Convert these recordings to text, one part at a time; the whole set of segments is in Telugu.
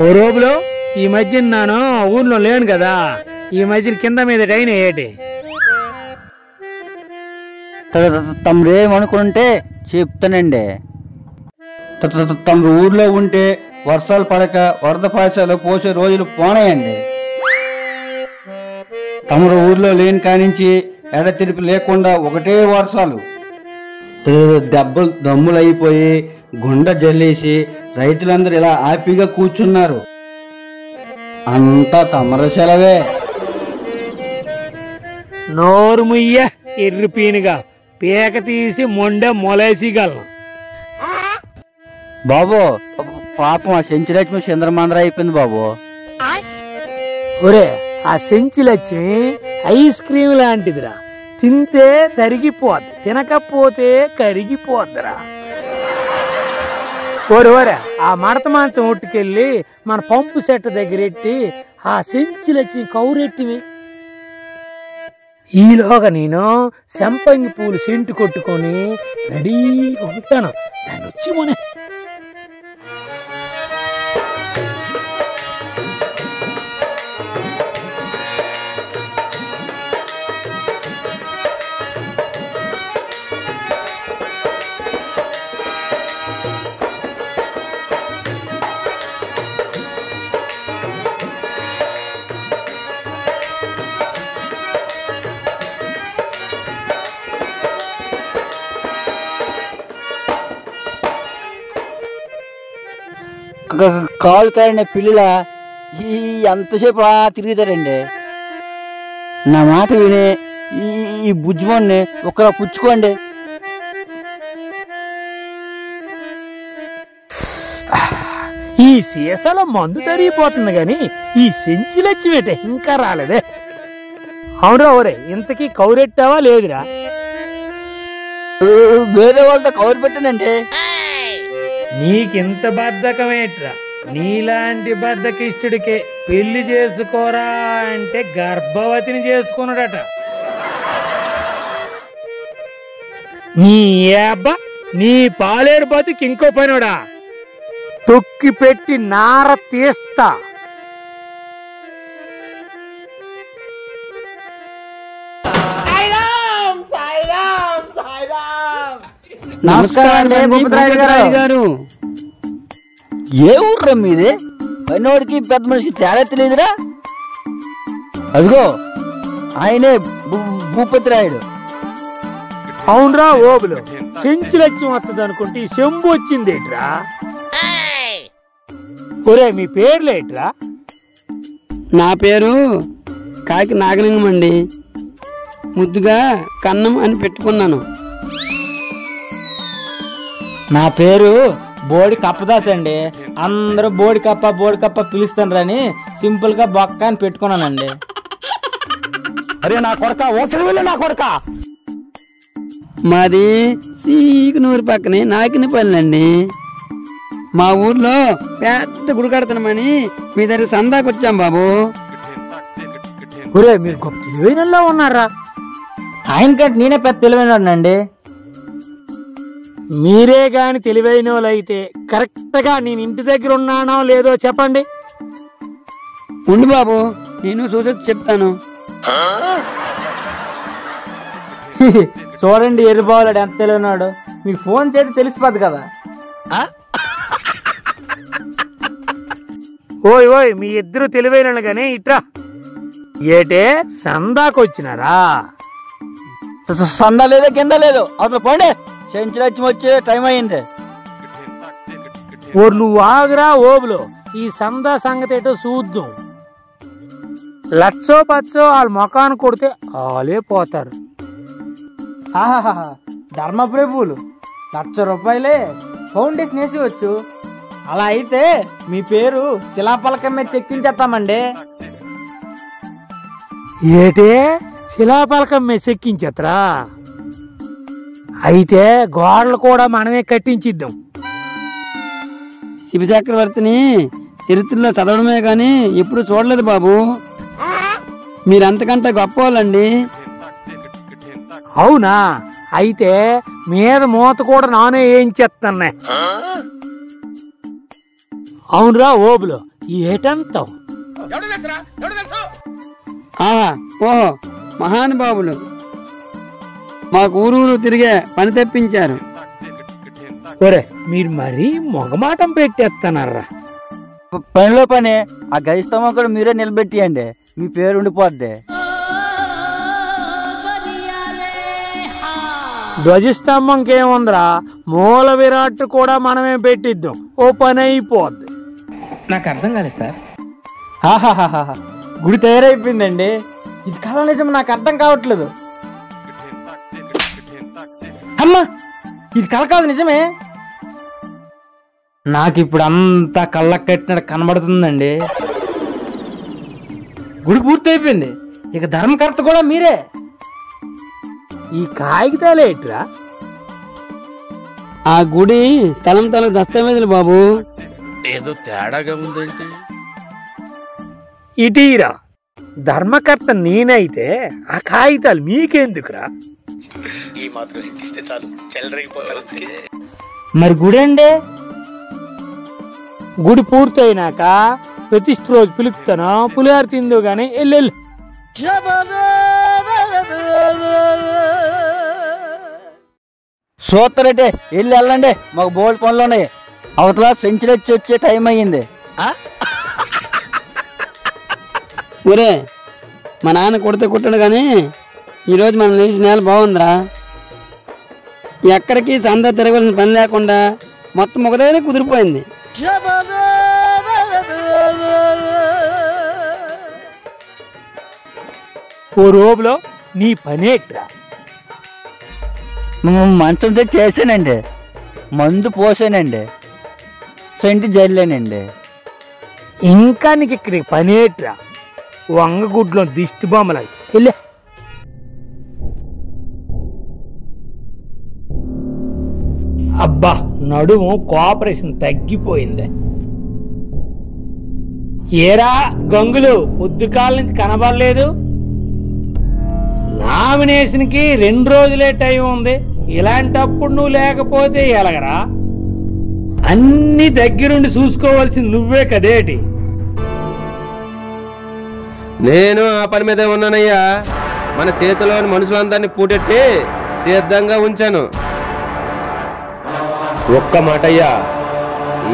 ఓ రోబులో ఈ మధ్యన నేను ఊర్లో లేను కదా, ఈ మధ్యన కింద మీద టైన్ ఏంటి? తమరు ఏమనుకుంటే చెప్తానండి. తమరు ఊర్లో ఉంటే వర్షాలు పడక వరద పాశాలు పోసే రోజులు పోనాయండి. తమరు ఊర్లో లేని కానించి ఎడతెరిపి లేకుండా ఒకటే వర్షాలు, దెబ్బలు దమ్ములు అయిపోయి గుండె జల్లేసి రైతులందరూ ఇలా హ్యాపీగా కూర్చున్నారు. అంతా తమరు సెలవే. నోరు ముయ్య ఎర్రిపీనుగా పీక తీసి మొలేసిగలను. బాబు పాపం ఆ సెంచులక్ష్మి చంద్రమాంధ్ర అయిపోయింది బాబు. ఒరే ఆ సెంచులక్ష్మి ఐస్ క్రీమ్ లాంటిదిరా, తింటే తరిగిపోద్ది, తినకపోతే కరిగిపోద్దిరా. ఓరే ఆ మడత మాంసం ఒట్టుకెళ్ళి మన పంపు సెట్ దగ్గరెట్టి ఆ సెంచులక్ష్మి కౌరెట్టివి. ఈలోగా నేను సంపంగి పూలు సెంటు కొట్టుకొని రెడీగా ఉంటాను, దాన్ని వచ్చి మొనే. కాలు కారిన పిల్లల ఎంతసేపు తిరుగుతారండి. నా మాట విని ఈ బుజ్జిమోన్ని ఒకలా పుచ్చుకోండి. ఈ సీసాలో మందు తరిగిపోతుంది గాని ఈ సెంచులక్ష్మి ఇంకా రాలేదే. అవునరా ఒరే, ఇంతకీ కౌరెట్టావా లేదురా? వేరే వాళ్ళతో కౌరు పెట్టానండి. నీకింత బద్ధకమేట్రా? నీలాంటి బద్ధకిష్టుడికే పెళ్లి చేసుకోరా అంటే గర్భవతిని చేసుకున్నాడట. నీ అబ్బా, నీ పాలేరు బతికి ఇంకో పనివాడా? తొక్కి పెట్టి నార తీస్తా. నమస్కారం గారు. ఏ ఊర్రా మీది? పైనోడికి పెద్ద మనిషికి తేడా తెలియదురా. అదిగో ఆయనే భూపతి రాయుడు. అవునరా ఓబులు, సెంచులక్ష్మి వస్తుంది అనుకుంటే ఈ శంభు వచ్చిందేట్రా? ఒరే మీ పేర్లేట్రా? నా పేరు కాకి నాగలింగం అండి. ముద్దుగా కన్నం అని పెట్టుకున్నాను. నా పేరు బోడి కప్పదాస్ అండి. అందరూ బోడి కప్ప పిలుస్తానని సింపుల్ గా బొక్క అని పెట్టుకున్నానండి. అరే నా కొడక, ఓసలి నా కొడక. మాది సీకునూరు పక్కనే నాకినపల్లండి. మా ఊర్లో పెద్ద గుడి కడతామని మీ దగ్గర సందాకు వచ్చాం బాబు. ఒరే మీరు గొప్ప తెలివైనలా ఉన్నారా? ఆయనకంటే నేనే పెద్ద తెలివైనాడండి. మీరే గాని తెలివైన వాళ్ళైతే కరెక్ట్ గా నేను ఇంటి దగ్గర ఉన్నానో లేదో చెప్పండి. ఉండు బాబు, నేను చూసి చెప్తాను. చూడండి ఎర్రిబావులాడు ఎంత తెలివినాడు. మీకు ఫోన్ చేసి తెలిసిపోద్ది కదా. ఓయ్ ఓయ్ మీ ఇద్దరు తెలివైన గానీ ఇట్రా. ఏటే సందాకు వచ్చినారా? సందా లేదో కింద లేదు, అసలు పోండి. సెంచులక్ష్మి వచ్చే టైం అయింది. ఓరు నువ్వు ఆగురా ఓబులో, ఈ సందా సంగతి ఏటో చూద్దాం. లచ్చో పచ్చో వాళ్ళ ముఖాన్ని కొడితే వాళ్ళే పోతారు. ధర్మప్రభువులు ₹1,00,000 ఫౌండేషన్ వేసివచ్చు. అలా అయితే మీ పేరు శిలాపలకం మీద చెక్కించేస్తామండి. ఏటే శిలాపలకం మీద చెక్కించేత్తరా? అయితే గోడలు కూడా మనమే కట్టించిద్దాం. శివచక్రవర్తిని చరిత్రలో చదవడమే కానీ ఎప్పుడు చూడలేదు బాబు. మీరంతకంటే గొప్ప వాళ్ళండి. అవునా? అయితే మీద మూత కూడా నానే ఏం చేస్తానే. అవునరా ఓబులో ఏటంతావు? ఆహా ఓహో మహానుభావులు మాకు ఊరూరు తిరిగే పని తెప్పించారు. ఒరే మీరు మరీ మొగమాటం పెట్టేస్తున్నారా? పనిలో పని ఆ గైస్తమం కూడా మీరే నిలబెట్టియండి, మీ పేరు ఉండిపోద్ది. ధ్వజస్తంభంకేముందిరా, మూల విరాట్ కూడా మనమే పెట్టిద్దాం, ఓ పని అయిపోద్ది. నాకు అర్థం కాలేదు సార్. ఆహాహాహా, గుడి తయారైపోయిందండి. ఇది కళ నిజం, నాకు అర్థం కావట్లేదు. అమ్మా, ఇది కళ కాదు నిజమే. నాకు ఇప్పుడు అంతా కళ్ళకు కట్టినట్టు కనబడుతుందండి. గుడి పూర్తి అయిపోయింది, ఇక ధర్మకర్త కూడా మీరే. ఈ కాగితాలు ఏంట్రా? ఆ గుడి స్థలం తాలూకు దస్తావేజులు బాబు. ఏదో తేడాగా ఉందేంటి? ఇటీరా ధర్మకర్త నేనైతే ఆ కాగితాలు మీకెందుకురా? ఈ మాత్రం ఇస్తే చాలు, చెల్లరగిపోతారు. మరి గుడి అండి? గుడి పూర్తయినాక ప్రతిష్ఠ రోజు పిలుపుతాను, పులిహార తిందో గానీ ఎల్లెళ్ళు. సూత్తరంటే వెళ్ళి వెళ్ళండి, మాకు బోల్డ్ పనులు ఉన్నాయి. అవతల సెంచరీ వచ్చే టైం అయ్యింది. ఒరే మా నాన్న కొడితే కుట్టాడు కానీ ఈరోజు మనం నిలిచిన నేల బాగుందిరా. ఎక్కడికి సంద తిరగవలసిన పని లేకుండా మొత్తం ఒక దగ్గర కుదిరిపోయింది. ఓ రోబులో నీ పనేట్రా? మంచం తెచ్చి చేసానండి, మందు పోసానండి, సెంటి జల్లేనండి. ఇంకా నీకు ఇక్కడ పనేట్రా? వంగగుడ్లో దిష్టి బొమ్మలు వెళ్ళే. అబ్బా నడుము కోఆపరేషన్ తగ్గిపోయింది. ఏరా గంగులు, పొద్దుకాల నుంచి కనబడలేదు. నామినేషన్కి 2 రోజులే టైం ఉంది, ఇలాంటప్పుడు నువ్వు లేకపోతే ఎలాగరా? అన్ని దగ్గరుండి చూసుకోవాల్సింది నువ్వే కదేటి? నేను ఆ పని మీదే ఉన్నానయ్యా. మన చేతిలోని మనుషులందరినీ పూటెట్టి సిద్ధంగా ఉంచాను. ఒక్క మాటయ్యా,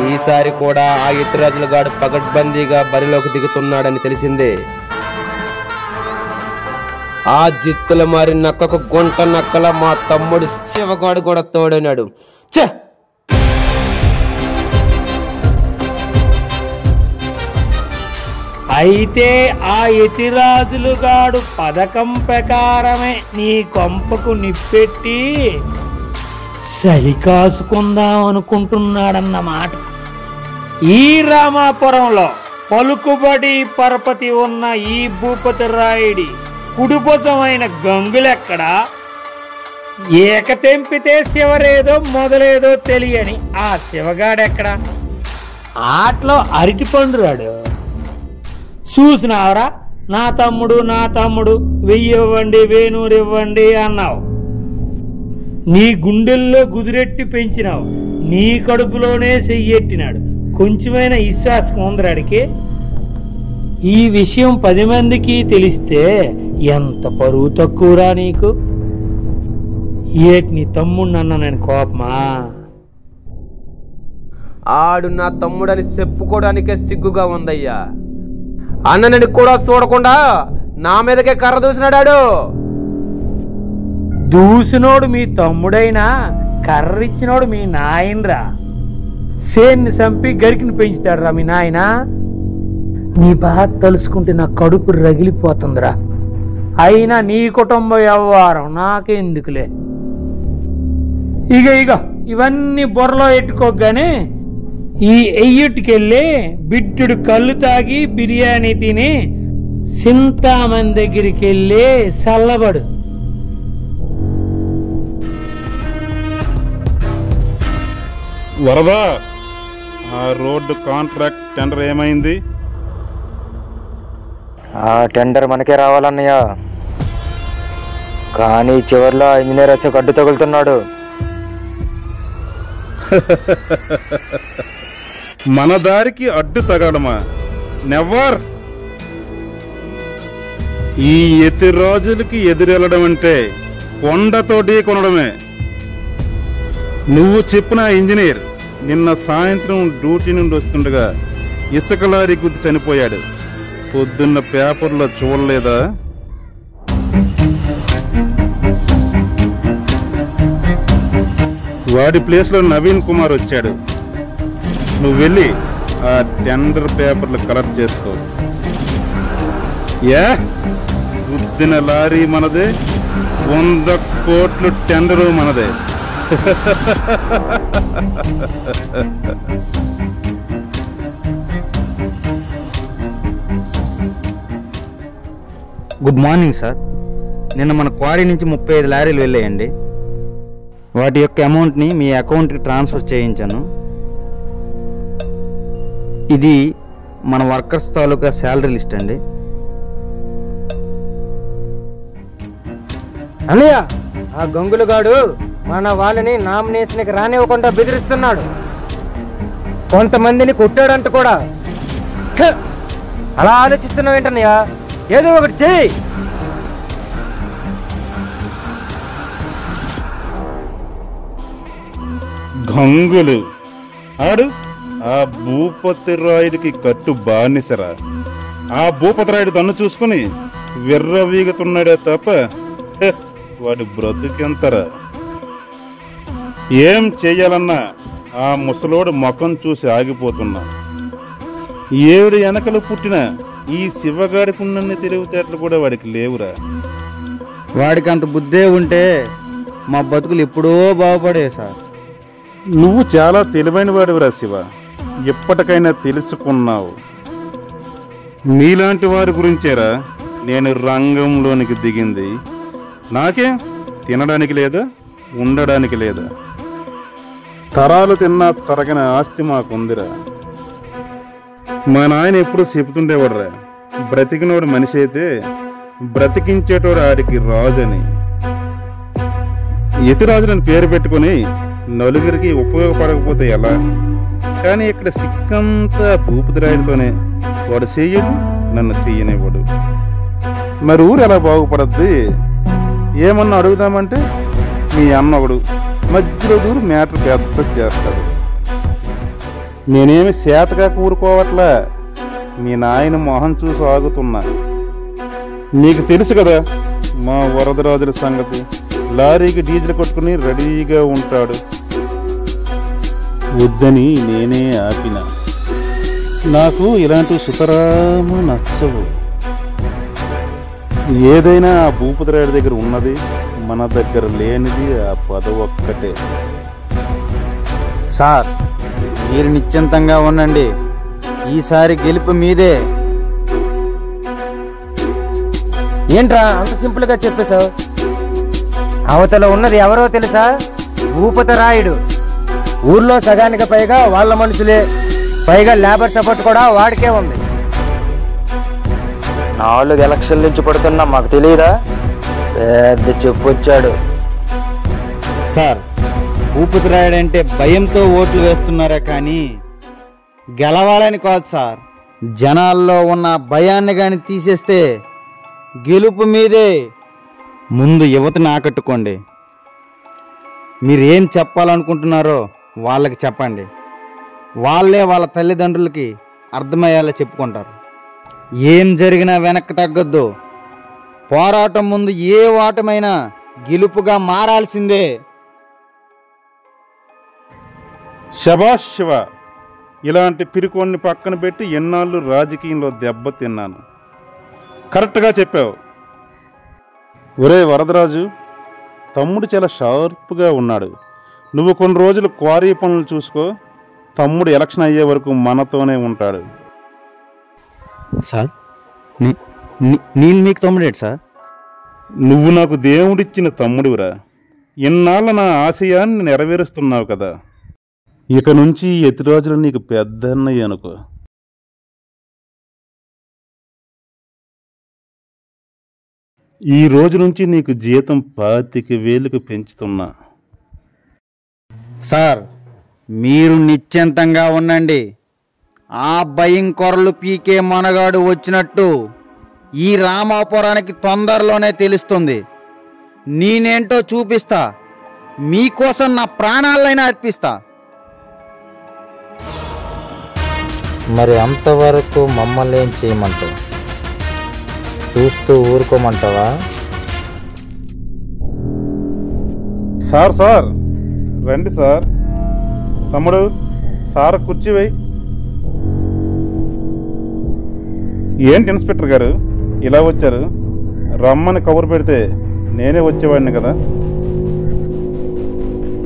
ఈసారి కూడా ఆ ఇతరాజులగాడు పగడ్బందీగా బరిలోకి దిగుతున్నాడని తెలిసిందే. ఆ జిత్తుల మారి నక్కకు గుంట నక్కల మా తమ్ముడు శివగాడు కూడా తోడైనాడు. ఛ! అయితే ఆ యతిరాజులుగాడు పథకం ప్రకారమే నీ కొంపకు నిప్పెట్టి సరికాసుకుందాం అనుకుంటున్నాడన్నమాట. ఈ రామాపురంలో పలుకుబడి పరపతి ఉన్న ఈ భూపతి రాయుడి కుడిభుజమైన గంగులెక్కడా? ఏకతెంపితే శివరేదో మొదలేదో తెలియని ఆ శివగాడెక్కడా? ఆటలో అరటిపండురాడు. చూసినావరా, నా తమ్ముడు 1000 ఇవ్వండి, 1000 ఇవ్వండి అన్నావు. నీ గుండెల్లో గుదిరెట్టి పెంచినావు, నీ కడుపులోనే చెయ్యెట్టినాడు. కొంచెమైనా విశ్వాసం ఉందరాడికి? ఈ విషయం 10 మందికి తెలిస్తే ఎంత పరువు తక్కువరా నీకు? ఏటి నీ తమ్ముడు అన్నానని కోపమా? ఆడు నా తమ్ముడని చెప్పుకోవడానికే సిగ్గుగా ఉందయ్యా. అన్నని కూడా చూడకుండా నా మీదకే కర్ర దూసినాడాడు. దూసినోడు మీ తమ్ముడైనా కర్రిచ్చినోడు మీ నాయనరా. సేన్ని చంపి గరికిని పెంచుతాడురా మీ నాయన. నీ బాధ తలుసుకుంటే నా కడుపు రగిలిపోతుందిరా. అయినా నీ కుటుంబ వ్యవహారం నాకెందుకులే. ఇక ఇవన్నీ బుర్రలో ఎట్టుకోగానే ఈ ఎయ్యుటికెళ్ళి బిడ్డుడు కళ్ళు తాగి బిర్యానీ తిని సింతామణి దగ్గరికి వెళ్ళి చల్లబడు. వరదా, ఆ రోడ్డు కాంట్రాక్ట్ టెండర్ ఏమైంది? ఆ టెండర్ మనకే రావాలన్నయ్య, కానీ చివర్లో ఇంజనీర్ వచ్చి గడ్డు తగులుతున్నాడు. మన దారికి అడ్డు తగలమా? నెవర్. ఈ ఎతి రోజులకి ఎదురెళ్ళడం అంటే కొండతో ఢీకొనడమే. నువ్వు చెప్పిన ఇంజనీర్ నిన్న సాయంత్రం డ్యూటీ నుండి వస్తుండగా ఇసుక లారీ గుద్ది చనిపోయాడు. పొద్దున్న పేపర్లో చూడలేదా? వాడి ప్లేస్లో నవీన్ కుమార్ వచ్చాడు. నువ్వు వెళ్ళి ఆ టెండర్ పేపర్లు కలెక్ట్ చేసుకో. గుద్దిన లారీ మనదే, 100 కోట్లు టెండరు మనదే. Good morning sir. నిన్న మన క్వారీ నుంచి 35 లారీలు వెళ్ళాయండి. వాటి యొక్క అమౌంట్ని మీ అకౌంట్కి ట్రాన్స్ఫర్ చేయించాను. ఇది మన వర్కర్స్ తాలూకా శాలరీ లిస్ట్ అండి. అన్నయ్య, ఆ గంగులుగాడు మన వాళ్ళని నామినేషన్కి రానివ్వకుండా బెదిరిస్తున్నాడు. కొంతమందిని కొట్టాడంట కూడా. అలా ఆలోచిస్తున్నావు ఏంటన్నయ్య? ఏదో ఒకటి చెయ్యి. గంగులు ఆడు ఆ భూపతి రాయుడికి కట్టు బానిసరా. ఆ భూపతి రాయుడు తన్ను చూసుకుని విర్రవీగుతున్నాడే తప్ప వాడి బ్రతుకెంతరా. ఏం చెయ్యాలన్నా ఆ ముసలోడు ముఖం చూసి ఆగిపోతున్నా. 7 వెనకలు పుట్టిన ఈ శివగాడికి ఉన్నన్ని తెలివితేటలు కూడా వాడికి లేవురా. వాడికి అంత బుద్ధే ఉంటే మా బతుకులు ఎప్పుడో బాగుపడే సార్. నువ్వు చాలా తెలివైన వాడివిరా శివ. ఎప్పటికైనా తెలుసుకున్నావు. నీలాంటి వారి గురించేరా నేను రంగంలోనికి దిగింది. నాకేం తినడానికి లేదా, ఉండడానికి లేదా? తరాలు తిన్నా తరగని ఆస్తి మాకుందిరా. మా నాయన ఎప్పుడు చెబుతుండేవాడురా, బ్రతికినోడు మనిషి అయితే బ్రతికించేటోడు ఆడికి రాజని. యతిరాజులను పేరు పెట్టుకుని నలుగురికి ఉపయోగపడకపోతే ఎలా? కానీ ఇక్కడ సిక్కంతా భూపతి రాయుడితోనే. వాడు చెయ్యడు, నన్ను చెయ్యనివ్వడు. మరి ఊరు ఎలా బాగుపడద్ది? ఏమన్నా అడుగుదామంటే మీ అన్న ఒకడు మధ్యలో దూరు మ్యాటర్ పెద్ద చేస్తాడు. నేనేమి శాతగా కూరుకోవట్లా, మీ నాయన మొహం చూసి ఆగుతున్నా. నీకు తెలుసు కదా మా వరదరాజుల సంగతి. లారీకి డీజిల్ కొట్టుకుని రెడీగా ఉంటాడు. వద్దని నేనే ఆపిన. నాకు ఇలాంటి సుతరాము నచ్చవు. ఏదైనా ఆ భూపతిరాయుడి దగ్గర ఉన్నది, మన దగ్గర లేనిది ఆ పదవి ఒక్కటే. సార్, మీరు నిశ్చింతంగా ఉండండి. ఈసారి గెలుపు మీదే. ఏంట్రా అంత సింపుల్ గా చెప్పేశావు? అవతల ఉన్నది ఎవరో తెలుసా? భూపతి రాయుడు. ఊర్లో సగానికి పైగా వాళ్ళ మనుషులే. పైగా లేబర్ సపోర్ట్ కూడా వాడికే ఉంది. 4 ఎలక్షన్ల నుంచి పడుతున్నా మాకు తెలియదా? పెద్ద చెప్పొచ్చాడు. సార్, భూపతి రాయుడు అంటే భయంతో ఓట్లు వేస్తున్నారా కానీ గెలవాలని కాదు సార్. జనాల్లో ఉన్న భయాన్ని కానీ తీసేస్తే గెలుపు మీదే. ముందు యువతని ఆకట్టుకోండి. మీరేం చెప్పాలనుకుంటున్నారో వాళ్ళకి చెప్పండి. వాళ్ళే వాళ్ళ తల్లిదండ్రులకి అర్థమయ్యేలా చెప్పుకుంటారు. ఏం జరిగినా వెనక్కి తగ్గొద్దు. పోరాటం ముందు ఏ ఓటమైనా గెలుపుగా మారాల్సిందే. శభాష్ శివ. ఇలాంటి పిరికోన్ని పక్కన పెట్టి ఎన్నాళ్ళు రాజకీయంలో దెబ్బతిన్నాను. కరెక్ట్గా చెప్పావు. ఒరే వరదరాజు, తమ్ముడు చాలా షార్ప్గా ఉన్నాడు. నువ్వు కొన్ని రోజులు క్వారీ పనులు చూసుకో. తమ్ముడు ఎలక్షన్ అయ్యే వరకు మనతోనే ఉంటాడు. సార్, నేను మీకు తమ్ముడేటి సార్? నువ్వు నాకు దేవుడిచ్చిన తమ్ముడివిరా. ఇన్నాళ్ళ నా ఆశయాన్ని నెరవేరుస్తున్నావు కదా. ఇక నుంచి యతిరాజులు నీకు పెద్దన్నయ్య అనుకో. ఈ రోజు నుంచి నీకు జీతం 25,000 పెంచుతున్నా. సార్, మీరు నిశ్చింతంగా ఉండండి. ఆ భయంకరులు పీకే మనగాడు వచ్చినట్టు ఈ రామాపురానికి తొందరలోనే తెలుస్తుంది. నేనేంటో చూపిస్తా. మీకోసం నా ప్రాణాలైనా అర్పిస్తా. మరి అంతవరకు మమ్మల్ని ఏం చేయమంటావు? చూస్తూ ఊరుకోమంటావా? సార్ రండి సార్. తమ్ముడు, సార్ కుర్చీ వేయి. ఏంటి ఇన్స్పెక్టర్ గారు ఇలా వచ్చారు? రమ్మని కబురు పెడితే నేనే వచ్చేవాడిని కదా.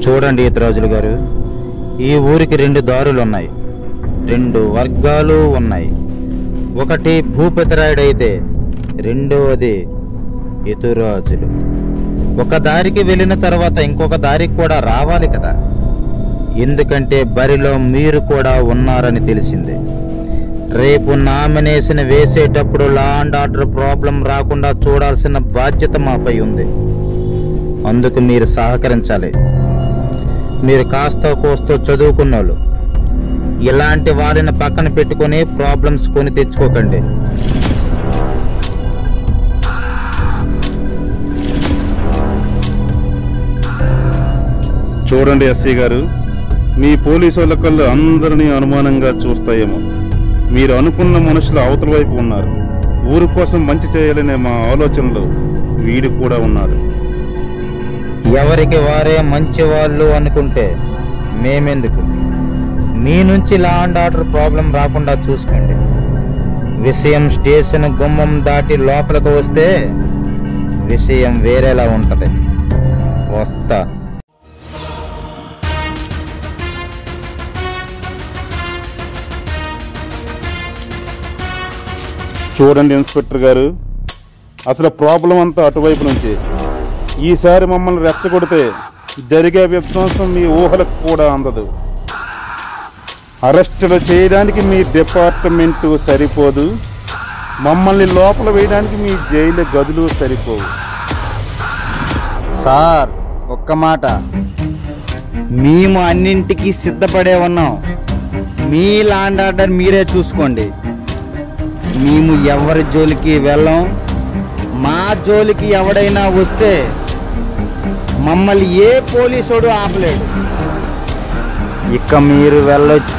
చూడండి ఇతరాజులు గారు, ఈ ఊరికి 2 దారులు ఉన్నాయి, 2 వర్గాలు ఉన్నాయి. ఒకటి భూపతిరాయుడైతే రెండవది ఇతరాజులు. ఒక దారికి వెళ్ళిన తర్వాత ఇంకొక దారికి కూడా రావాలి కదా. ఎందుకంటే బరిలో మీరు కూడా ఉన్నారని తెలిసిందే. రేపు నామినేషన్ వేసేటప్పుడు లా అండ్ ఆర్డర్ ప్రాబ్లం రాకుండా చూడాల్సిన బాధ్యత మాపై ఉంది. అందుకు మీరు సహకరించాలి. మీరు కాస్త కోస్తో చదువుకున్నోళ్ళు. ఇలాంటి వాళ్ళని పక్కన పెట్టుకొని ప్రాబ్లమ్స్ కొని తెచ్చుకోకండి. చూడండి ఎస్ఐ గారు, మీ పోలీసు వాళ్ళ కళ్ళు అందరినీ అనుమానంగా చూస్తాయేమో. మీరు అనుకున్న మనుషులు అవతల వైపు ఉన్నారు. ఊరు కోసం మంచి చేయాలనే మా ఆలోచనలో వీడు కూడా ఉన్నాడు. ఎవరికి వారే మంచి వాళ్ళు అనుకుంటే మేమెందుకు? మీ నుంచి లా అండ్ ఆర్డర్ ప్రాబ్లం రాకుండా చూసుకోండి. విషయం స్టేషన్ గుమ్మం దాటి లోపలికి వస్తే విషయం వేరేలా ఉంటది. వస్తా. చూడండి ఇన్స్పెక్టర్ గారు, అసలు ప్రాబ్లం అంతా అటువైపు నుంచి. ఈసారి మమ్మల్ని రెచ్చగొడితే జరిగే విధ్వంసం మీ ఊహలకు కూడా అందదు. అరెస్టులు చేయడానికి మీ డిపార్ట్మెంటు సరిపోదు, మమ్మల్ని లోపల వేయడానికి మీ జైలు గదులు సరిపోవు. సార్, ఒక్క మాట. మేము అన్నింటికి సిద్ధపడే ఉన్నాం. మీ లా అండ్ ఆర్డర్ మీరే చూసుకోండి. మేము ఎవరి జోలికి వెళ్ళం. మా జోలికి ఎవడైనా వస్తే మమ్మల్ని ఏ పోలీసుడు ఆపలేడు. ఇక మీరు వెళ్ళొచ్చు.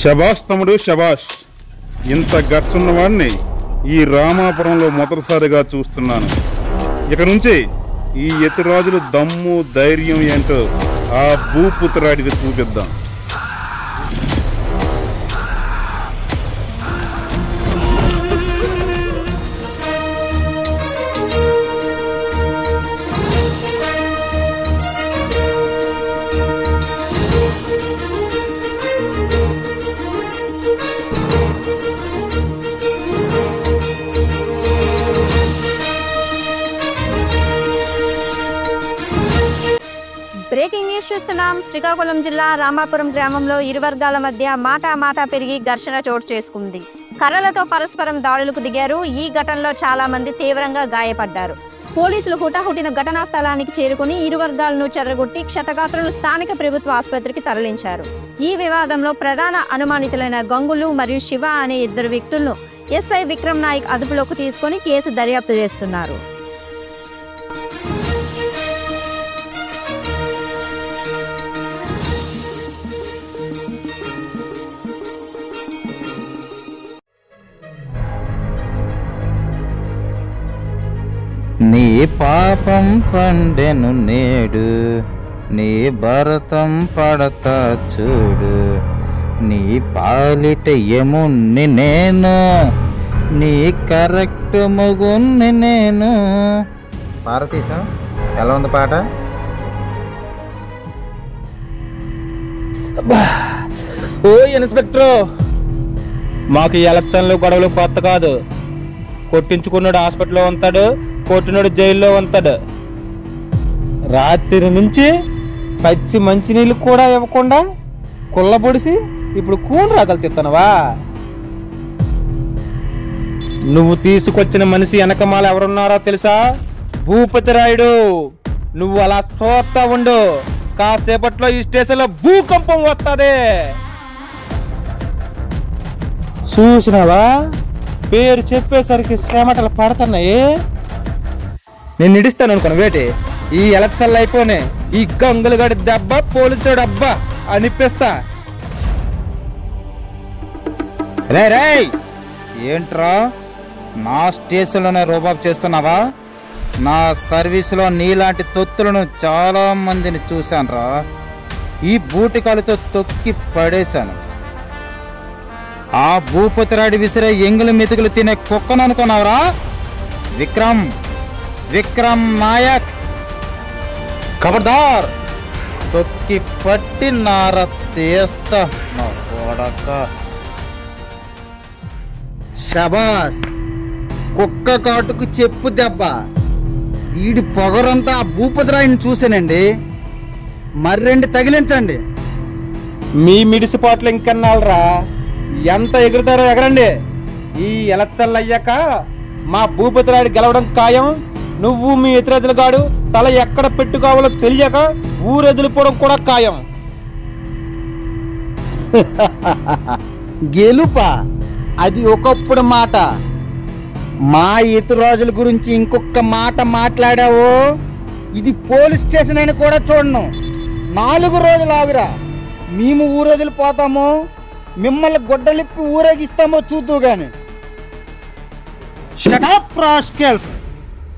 శబాష్ తమ్ముడు, శబాష్. ఇంత గట్స్ ఉన్నవాడిని ఈ రామాపురంలో మొదటిసారిగా చూస్తున్నాను. ఇక నుంచి ఈ యతిరాజులు దమ్ము ధైర్యం ఏంటో ఆ భూపుత్రాడికి చూపిద్దాం. బ్రేకింగ్ న్యూస్ చూస్తున్నాం. శ్రీకాకుళం జిల్లా రామాపురం గ్రామంలో ఇరు వర్గాల మధ్య మాటా పెరిగి ఘర్షణ చోటు చేసుకుంది. కర్రలతో పరస్పరం దాడులకు దిగారు. ఈ ఘటనలో చాలా మంది తీవ్రంగా గాయపడ్డారు. పోలీసులు హుటాహుటిన ఘటనా స్థలానికి చేరుకుని ఇరు వర్గాలను చెదరగొట్టి క్షతగాత్రులను స్థానిక ప్రభుత్వ ఆసుపత్రికి తరలించారు. ఈ వివాదంలో ప్రధాన అనుమానితులైన గంగులు మరియు శివ అనే 2 వ్యక్తులను ఎస్ఐ విక్రమ్ నాయక్ అదుపులోకి తీసుకుని కేసు దర్యాప్తు చేస్తున్నారు. నీ పాపం పండెను నేడు, నీ భరతం పడతా చూడు. నీ పాలిట యముణ్ణి నేను, నీ కరెక్ట్ మొగుణ్ణి నేను. పార్వతీశం, ఎలా ఉంది పాట? ఓ ఇన్స్పెక్టర్, మాకు ఈ ఎలక్షన్లు గొడవలు కొత్త కాదు. కొట్టించుకున్నాడు హాస్పిటల్లో ఉంటాడు, కొట్టినాడు జైల్లో ఉంటాడు. రాత్రి నుంచి పచ్చి మంచినీళ్ళు కూడా ఇవ్వకుండా కుళ్ళబొడిసి ఇప్పుడు కూని రాగలు తిత్తనవా? నువ్వు తీసుకొచ్చిన మనిషి వెనకమాల ఎవరున్నారో తెలుసా? భూపతిరాయుడు. నువ్వు అలా చూస్తా ఉండు, కాసేపట్లో ఈ స్టేషన్లో భూకంపం వస్తుంది. చూసినావా, పేరు చెప్పేసరికి చెమటలు పడుతున్నాయి. నేను నిడుస్తాను అనుకున్నా వేటి. ఈ ఎలక్షన్లు అయిపోయి ఈ గంగులు గడి దెబ్బ పోలీసుడు అబ్బా అనిపిస్తా. రే రే, ఏంట్రా నా స్టేషన్లోనే రూబాబు చేస్తున్నావా? నా సర్వీసులో నీలాంటి తొత్తులను చాలా మందిని చూశానురా. ఈ బూటికాలతో తొక్కి పడేశాను. ఆ భూపతిరాడి విసిరే ఎంగులు మెతుకులు తినే కుక్కను అనుకున్నావురా? విక్రమ్ నాయక్, ఖబర్దార్, తొక్కి పట్టి నార తీస్తా నా కొడక. శబాస్, కుక్క కాటుకు చెప్పు దెబ్బ. వీడి పొగరంతా ఆ భూపతిరాయిని చూశానండి. మర్రెండి తగిలించండి. మీ మిడిసిపాట్లు ఇంకన్నాళ్ళరా, ఎంత ఎగురుతారో ఎగరండి. ఈ ఎలక్షన్లు అయ్యాక మా భూపతిరాయుడు గెలవడం ఖాయం. నువ్వు మీ ఇతరజులుగాడు తల ఎక్కడ పెట్టుకోవాలో తెలియక ఊరెదిలిపోవడం కూడా ఖాయం. గెలుపా? అది ఒకప్పుడు మాట. మా ఇతరాజుల గురించి ఇంకొక మాట మాట్లాడావో ఇది పోలీస్ స్టేషన్ అని కూడా చూడను. 4 రోజులు ఆగురా, మేము ఊరొదిలిపోతామో మిమ్మల్ని గుడ్డలిప్పి ఊరేగిస్తామో చూద్దు గాని. Shut up rascals!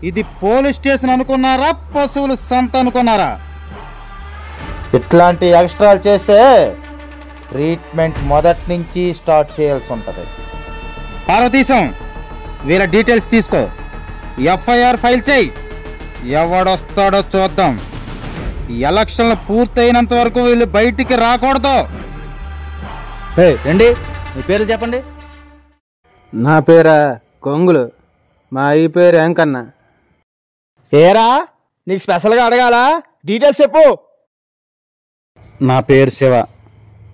ఇది పోలీస్ స్టేషన్ అనుకున్నారా, పశువుల సంత అనుకున్నారా? ఇట్లాంటి ఎక్స్ట్రాలు చేస్తే ట్రీట్మెంట్ మొదటి నుంచి స్టార్ట్ చేయాల్సి ఉంటుంది. పార్వతీశం, వీళ్ళ డీటెయిల్స్ తీసుకో, ఎఫ్ఐఆర్ ఫైల్ చేయి. ఎవడొస్తాడో చూద్దాం. ఎలక్షన్లు పూర్తయినంత వరకు వీళ్ళు బయటికి రాకూడదు. రండి, మీ పేర్లు చెప్పండి. నా పేరా కొంగులు, మా అయ్య పేరు వెంకన్న. ఏరా, నీకు స్పెషల్గా అడగాల? డీటెయిల్స్ చెప్పు. నా పేరు శివ,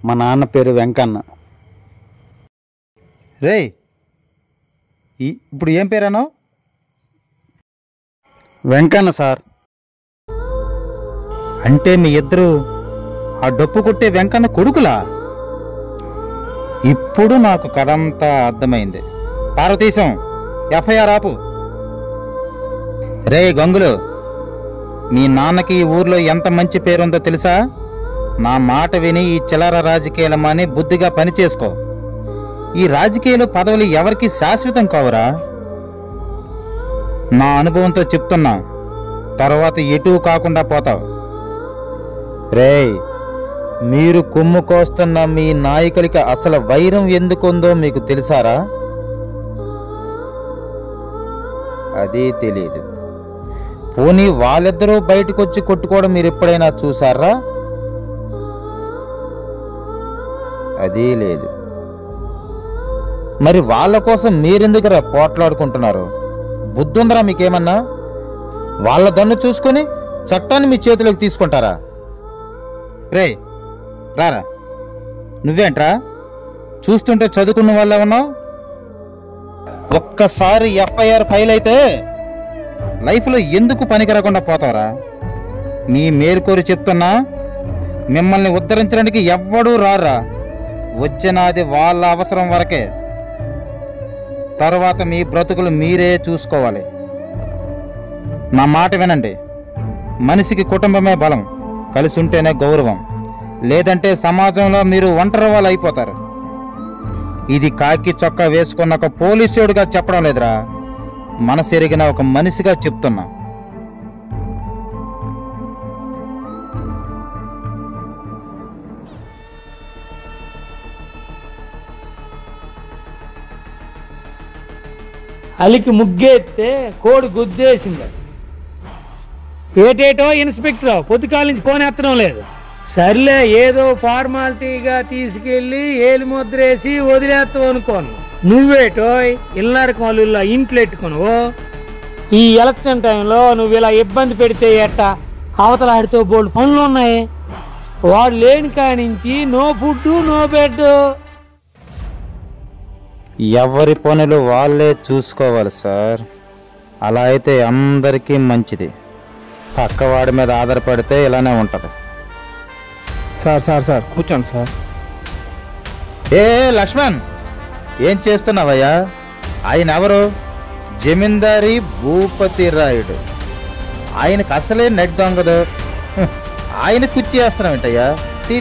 మా నాన్న పేరు వెంకన్న. రే, ఇప్పుడు ఏం పేరాను? వెంకన్న సార్. అంటే మీ ఇద్దరు ఆ డప్పు కొట్టే వెంకన్న కొడుకులా? ఇప్పుడు నాకు కథంతా అర్థమైంది. పార్వతీశం, ఎఫ్ఐఆర్ ఆపు. రే గంగులు, మీ నాన్నకి ఈ ఊర్లో ఎంత మంచి పేరుందో తెలుసా? నా మాట విని ఈ చిల్లర రాజకీయాలమని బుద్ధిగా పనిచేసుకో. ఈ రాజకీయాలు పదవులు ఎవరికి శాశ్వతం కావురా. నా అనుభవంతో చెప్తున్నా, తర్వాత ఎటూ కాకుండా పోతావు. రేయ్, మీరు కొమ్ము కోస్తున్న మీ నాయకులకి అసలు వైరం ఎందుకుందో మీకు తెలుసారా? అదే తెలియదు. పోనీ వాళ్ళిద్దరూ బయటకొచ్చి కొట్టుకోవడం మీరు ఎప్పుడైనా చూసారా? అదే లేదు. మరి వాళ్ళ కోసం మీరెందుకురా పోట్లాడుకుంటున్నారు? బుద్ధుందరా మీకేమన్నా? వాళ్ళ దన్ను చూసుకొని చట్టాన్ని మీ చేతిలోకి తీసుకుంటారా? రే రారా, నువ్వేంట్రా చూస్తుంటే చదువుకున్న వాళ్ళే ఉన్నావు? ఒక్కసారి ఎఫ్ఐఆర్ ఫైల్ అయితే లైఫ్లో ఎందుకు పనికిరాకుండా పోతావరా? మీ మేలుకోరి చెప్తున్నా, మిమ్మల్ని ఉద్ధరించడానికి ఎవ్వడూ రారా. వచ్చినది వాళ్ళ అవసరం వరకే. తర్వాత మీ బ్రతుకులు మీరే చూసుకోవాలి. నా మాట వినండి. మనిషికి కుటుంబమే బలం, కలిసి ఉంటేనే గౌరవం. లేదంటే సమాజంలో మీరు ఒంటరి వాళ్ళు అయిపోతారు. ఇది కాకి చొక్కా వేసుకున్న ఒక పోలీసుడిగా చెప్పడం లేదురా, మనసెరిగిన ఒక మనిషిగా చెప్తున్నా. అలికి ముగ్గేస్తే కోడి గుద్దేసింది. ఏటేటో ఇన్స్పెక్టర్ పొద్దుకాల నుంచి ఫోన్ ఎత్తడం లేదు. సర్లే, ఏదో ఫార్మాలిటీగా తీసుకెళ్ళి ఏలి ముద్రేసి వదిలేస్తావు అనుకోను. నువ్వేటో ఇల్లరికి వాళ్ళు ఇంట్లో ఎట్టుకున్నావు. ఈ ఎలక్షన్ టైంలో నువ్వు ఇలా ఇబ్బంది పెడితే ఎట్టా? అవతల ఆడితో బోల్డ్ పనులు ఉన్నాయి. వాడు లేని కానించి నో ఫుడ్ నో బెడ్. ఎవరి పనులు వాళ్ళే చూసుకోవాలి సార్. అలా అయితే అందరికీ మంచిది. పక్కవాడి మీద ఆధారపడితే ఇలానే ఉంటుంది. సార్ కూర్చోండి సార్. ఏ లక్ష్మణ్, ఏం చేస్తున్నావయ్యా? ఆయన ఎవరు? జమీందారి భూపతి రాయుడు. ఆయనకు అసలే నెట్ దొంగదు. ఆయన కుర్చీ వేస్తున్నావేంటయ్యా? తీ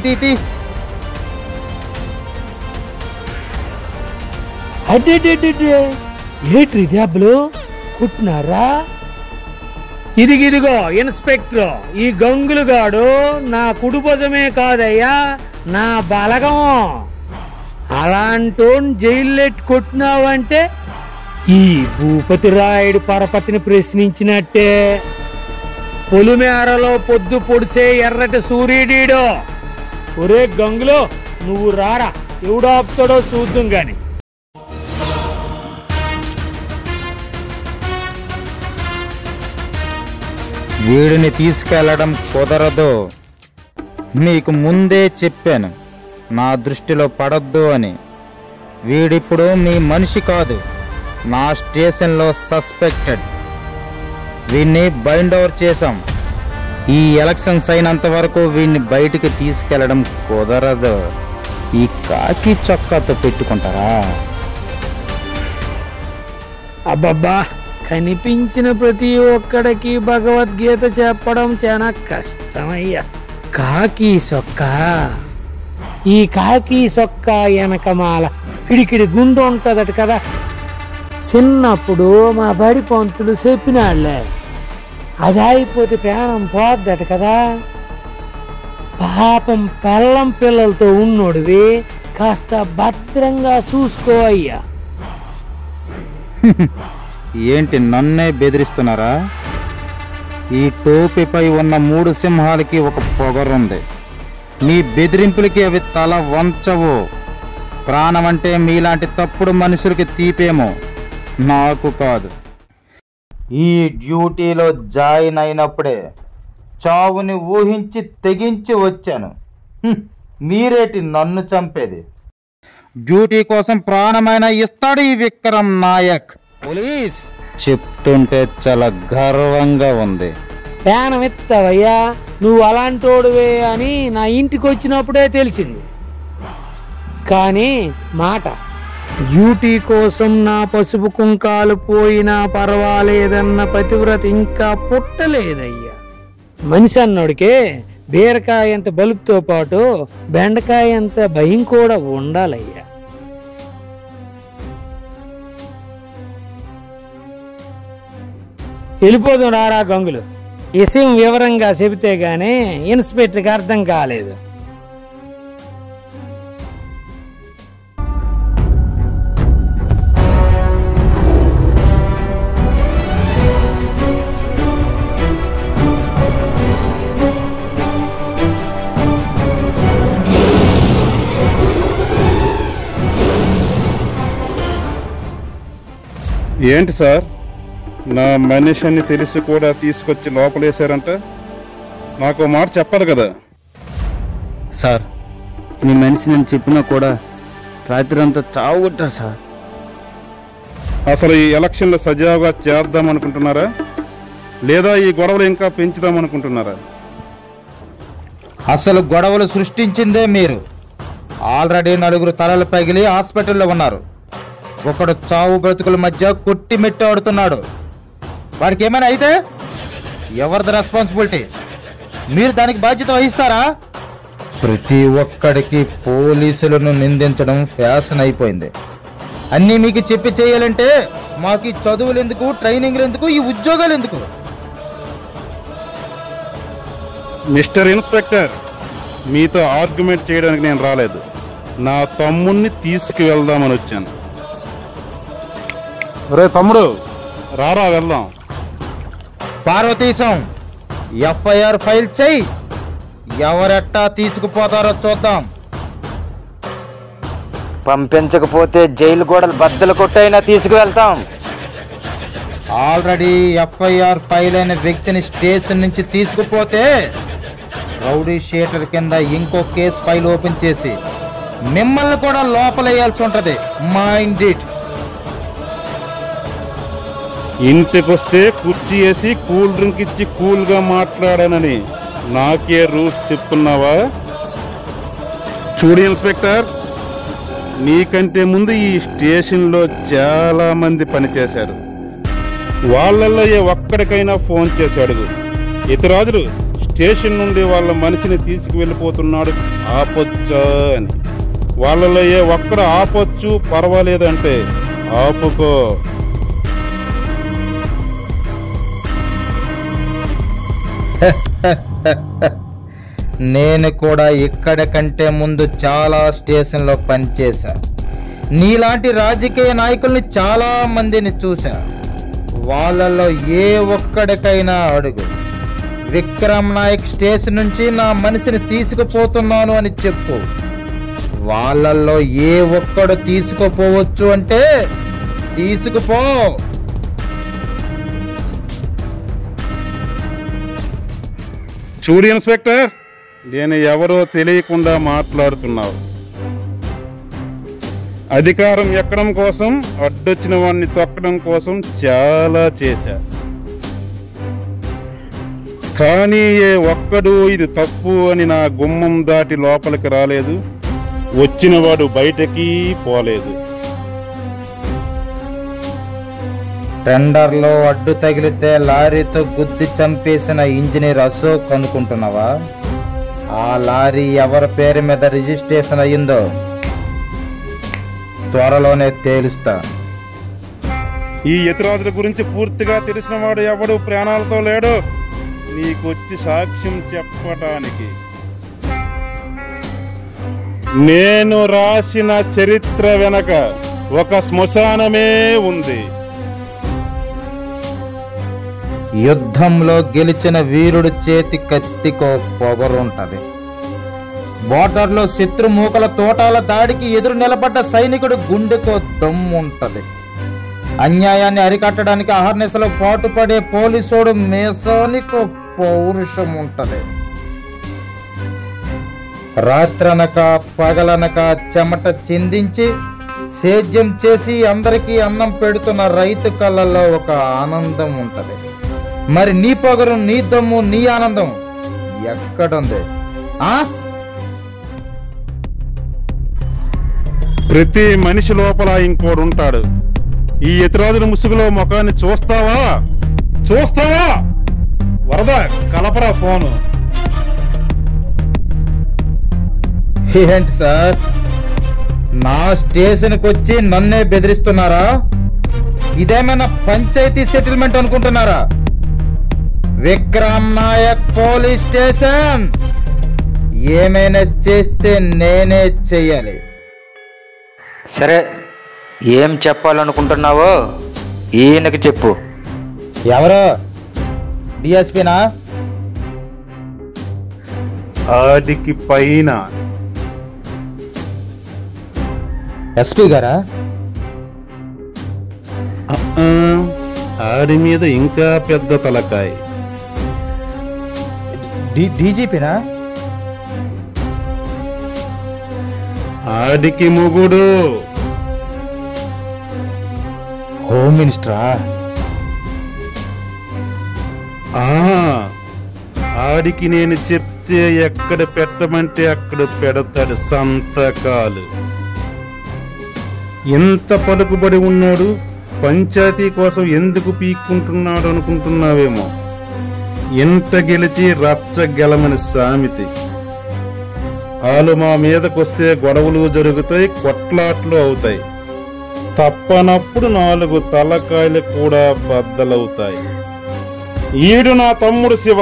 అడ్డే ఏట్రీ దెబ్బలు కుట్టినారా? ఇదిగో ఇన్స్పెక్టర్, ఈ గంగులుగాడు నా కుడిభుజమే కాదయ్యా, నా బలగం. అలాంటో జైల్లెట్ కొట్టినావంటే ఈ భూపతి రాయుడు పరపతిని ప్రశ్నించినట్టే. పొలిమేరలో పొద్దు పొడిసే ఎర్రటి సూర్యుడీడో. ఒరే గంగులో, నువ్వు రారా, ఎవడాపుతాడో చూద్దాం గాని. వీడిని తీసుకెళ్లడం కుదరదు. నీకు ముందే చెప్పాను, నా దృష్టిలో పడొద్దు అని. వీడిప్పుడు మీ మనిషి కాదు, నా స్టేషన్లో సస్పెక్టెడ్. వీడిని బైండ్ ఓవర్ చేశాం. ఈ ఎలక్షన్స్ అయినంత వరకు వీడిని బయటికి తీసుకెళ్లడం కుదరదు. ఈ కాకి చొక్కాతో పెట్టుకుంటారా? అబ్బబ్బా, కనిపించిన ప్రతి ఒక్కడికి భగవద్గీత చెప్పడం చాలా కష్టమయ్యా. కాకి సొక్క, ఈ కాకి సొక్క వెనకమాల పిడికిడి గుండు ఉంటదట కదా. చిన్నప్పుడు మా బడి పంతులు చెప్పినాళ్లే, అది అయిపోతే ప్రాణం పోద్దట కదా. పాపం పెళ్ళం పిల్లలతో ఉన్నోడివి, కాస్త భద్రంగా చూసుకో అయ్యా. ఏంటి, నన్నే బెదిరిస్తున్నారా? ఈ టోపీపై ఉన్న 3 సింహాలకి ఒక పొగరుంది. మీ బెదిరింపులకి అవి తల వంచవు. ప్రాణం అంటే మీలాంటి తప్పుడు మనుషులకి తీపేమో, నాకు కాదు. ఈ డ్యూటీలో జాయిన్ అయినప్పుడే చావుని ఊహించి తెగించి వచ్చాను. మీరేటి నన్ను చంపేది? డ్యూటీ కోసం ప్రాణమైన ఇస్తాడు ఈ విక్రమ్ నాయక్. పోలీస్ చెప్తుంటే చాలా గర్వంగా ఉంది. ప్రాణం ఎత్తావయ్యా, నువ్వు అలాంటోడువే అని నా ఇంటికి వచ్చినప్పుడే తెలిసింది. కానీ మాట, డ్యూటీ కోసం నా పసుపు కుంకాలు పోయినా పర్వాలేదన్న పతివ్రత ఇంకా పుట్టలేదయ్యా. మనిషి అన్నోడికే బీరకాయ అంత బలుపుతో పాటు బెండకాయ అంత భయం కూడా ఉండాలయ్యా. వెళ్ళిపోదాం రారా గంగులు. విషయం వివరంగా చెబితే గానీ ఇన్స్పెక్టర్కి అర్థం కాలేదు. ఏంటి సార్, నా మనిషిని తెలిసి కూడా తీసుకొచ్చి లోపలేశారంట? నాకు మాట చెప్పదు కదా. సార్, మీ మనిషి నేను చెప్పినా కూడా రాత్రి అంతా చావుకుంటారు సార్. అసలు ఈ ఎలక్షన్లో సజావుగా చేద్దామనుకుంటున్నారా, లేదా ఈ గొడవలు ఇంకా పెంచుదామనుకుంటున్నారా? అసలు గొడవలు సృష్టించిందే మీరు. ఆల్రెడీ 4 తలలు పగిలి హాస్పిటల్లో ఉన్నారు. ఒకడు చావు బ్రతుకుల మధ్య కొట్టి మెట్టి ఆడుతున్నాడు. వాడికి ఏమైనా అయితే ఎవరిది రెస్పాన్సిబిలిటీ? మీరు దానికి బాధ్యత వహిస్తారా? ప్రతి ఒక్కడికి పోలీసులను నిందించడం ఫ్యాషన్ అయిపోయింది. అన్నీ మీకు చెప్పి చేయాలంటే మాకు ఈ చదువులు ఎందుకు, ట్రైనింగ్లు ఎందుకు, ఈ ఉద్యోగాలు ఎందుకు? మిస్టర్ ఇన్స్పెక్టర్, మీతో ఆర్గ్యుమెంట్ చేయడానికి నేను రాలేదు. నా తమ్ముణ్ణి తీసుకువెళ్దామని వచ్చాను. రే తమ్ముడు, రారా వెళ్దాం. పార్వతీశం, ఎఫ్ఐఆర్ ఫైల్ చెయ్యి. ఎవరెట్టా తీసుకుపోతారో చూద్దాం. పంపించకపోతే జైలు గోడలు బద్దలు కొట్టైనా తీసుకువెళ్తాం. ఆల్రెడీ ఎఫ్ఐఆర్ ఫైల్ అయిన వ్యక్తిని స్టేషన్ నుంచి తీసుకుపోతే రౌడీ షీటర్ కింద ఇంకో కేసు ఫైల్ ఓపెన్ చేసి మిమ్మల్ని కూడా లోపలేయాల్సి ఉంటది. Mind it. ఇంటికొస్తే కుర్చీ వేసి కూల్ డ్రింక్ ఇచ్చి కూల్గా మాట్లాడానని నాకే రూల్స్ చెప్తున్నావా? చూడు ఇన్స్పెక్టర్, నీకంటే ముందు ఈ స్టేషన్లో చాలా మంది పనిచేశారు. వాళ్ళల్లో ఏ ఒక్కడికైనా ఫోన్ చేసి అడుగు, ఇతరాజులు స్టేషన్ నుండి వాళ్ళ మనిషిని తీసుకువెళ్ళిపోతున్నాడు, ఆపొచ్చా అని. వాళ్ళలో ఏ ఒక్కడు ఆపొచ్చు పర్వాలేదంటే ఆపుకో. నేను కూడా ఇక్కడ కంటే ముందు చాలా స్టేషన్లో పనిచేశా. నీలాంటి రాజకీయ నాయకుల్ని చాలా మందిని చూసా. వాళ్ళలో ఏ ఒక్కడికైనా అడుగు, విక్రమ్ నాయక్ స్టేషన్ నుంచి నా మనిషిని తీసుకుపోతున్నాను అని చెప్పు. వాళ్ళల్లో ఏ ఒక్కడు తీసుకుపోవచ్చు అంటే తీసుకుపో. చూడు ఇన్స్పెక్టర్, నేను ఎవరో తెలియకుండా మాట్లాడుతున్నావు. అధికారం ఎక్కడం కోసం, అడ్డొచ్చిన వాడిని తొక్కడం కోసం చాలా చేశా. కానీ ఏ ఒక్కడు ఇది తప్పు అని నా గుమ్మం దాటి లోపలికి రాలేదు, వచ్చినవాడు బయటకి పోలేదు. టెండర్లో అడ్డు తగిలితే లారీతో గుద్ది చంపేసిన ఇంజనీర్ అశోక్ అనుకుంటున్నావా? ఆ లారీ ఎవరి పేరు మీద రిజిస్ట్రేషన్ అయ్యిందో త్వరలోనే తేలుస్తా. ఈ యతిరాజుల గురించి పూర్తిగా తెలిసిన వాడు ఎవడు ప్రాణాలతో లేడు నీకొచ్చి సాక్ష్యం చెప్పటానికి. నేను రాసిన చరిత్ర వెనక ఒక శ్మశానమే ఉంది. యుద్ధంలో గెలిచిన వీరుడు చేతి కత్తికో పొగరుంటది. బోర్డర్లో శత్రు మూకల తోటాల దాడికి ఎదురు నిలబడ్డ సైనికుడు గుండెకో దమ్ముంటది. అన్యాయాన్ని అరికట్టడానికి అహర్నిశలో పాటుపడే పోలీసోడు మేసానికో పౌరుషం ఉంటది. రాత్రనక పగలనక చెమట చిందించి సేద్యం చేసి అందరికీ అన్నం పెడుతున్న రైతు కళ్ళల్లో ఒక ఆనందం ఉంటది. మరి నీ పొగరు, నీ దమ్ము, నీ ఆనందం ఎక్కడుంది? ప్రతి మనిషి లోపల ఇంకోడు ఉంటాడు. ఈ యతిరాజుల ముసుగులో ముఖాన్ని చూస్తావా? వరద కలపరా ఫోను. ఏంటి సార్, నా స్టేషన్కి వచ్చి నన్నే బెదిరిస్తున్నారా? ఇదేమైనా పంచాయతీ సెటిల్మెంట్ అనుకుంటున్నారా? Vikram Nayak police station. ఏమైనా చేస్తే నేనే చెయ్యాలి. సరే, ఏం చెప్పాలనుకుంటున్నావో ఈయనకి చెప్పు. ఎవరు? డిఎస్పీనా? ఆడికి పైన ఎస్పీ గారా? ఆడి మీద ఇంకా పెద్ద తలకాయ. డీజీపీనా? ఆడికి మొగుడు. హోమ్ మినిస్టరా? ఆడికి నేను చెప్తే ఎక్కడ పెట్టమంటే అక్కడ పెడతాడు సంతకాలు. ఎంత పలుకుబడి ఉన్నాడు, పంచాయతీ కోసం ఎందుకు పీక్కుంటున్నాడు అనుకుంటున్నావేమో. ఎంత గెలిచి రచ్చ గెలమని సామెతి. వాళ్ళు మా మీదకొస్తే గొడవలు జరుగుతాయి, కొట్లాట్లు అవుతాయి. తప్పనప్పుడు 4 తలకాయలు కూడా బద్దలవుతాయి. ఈడు నా తమ్ముడు శివ.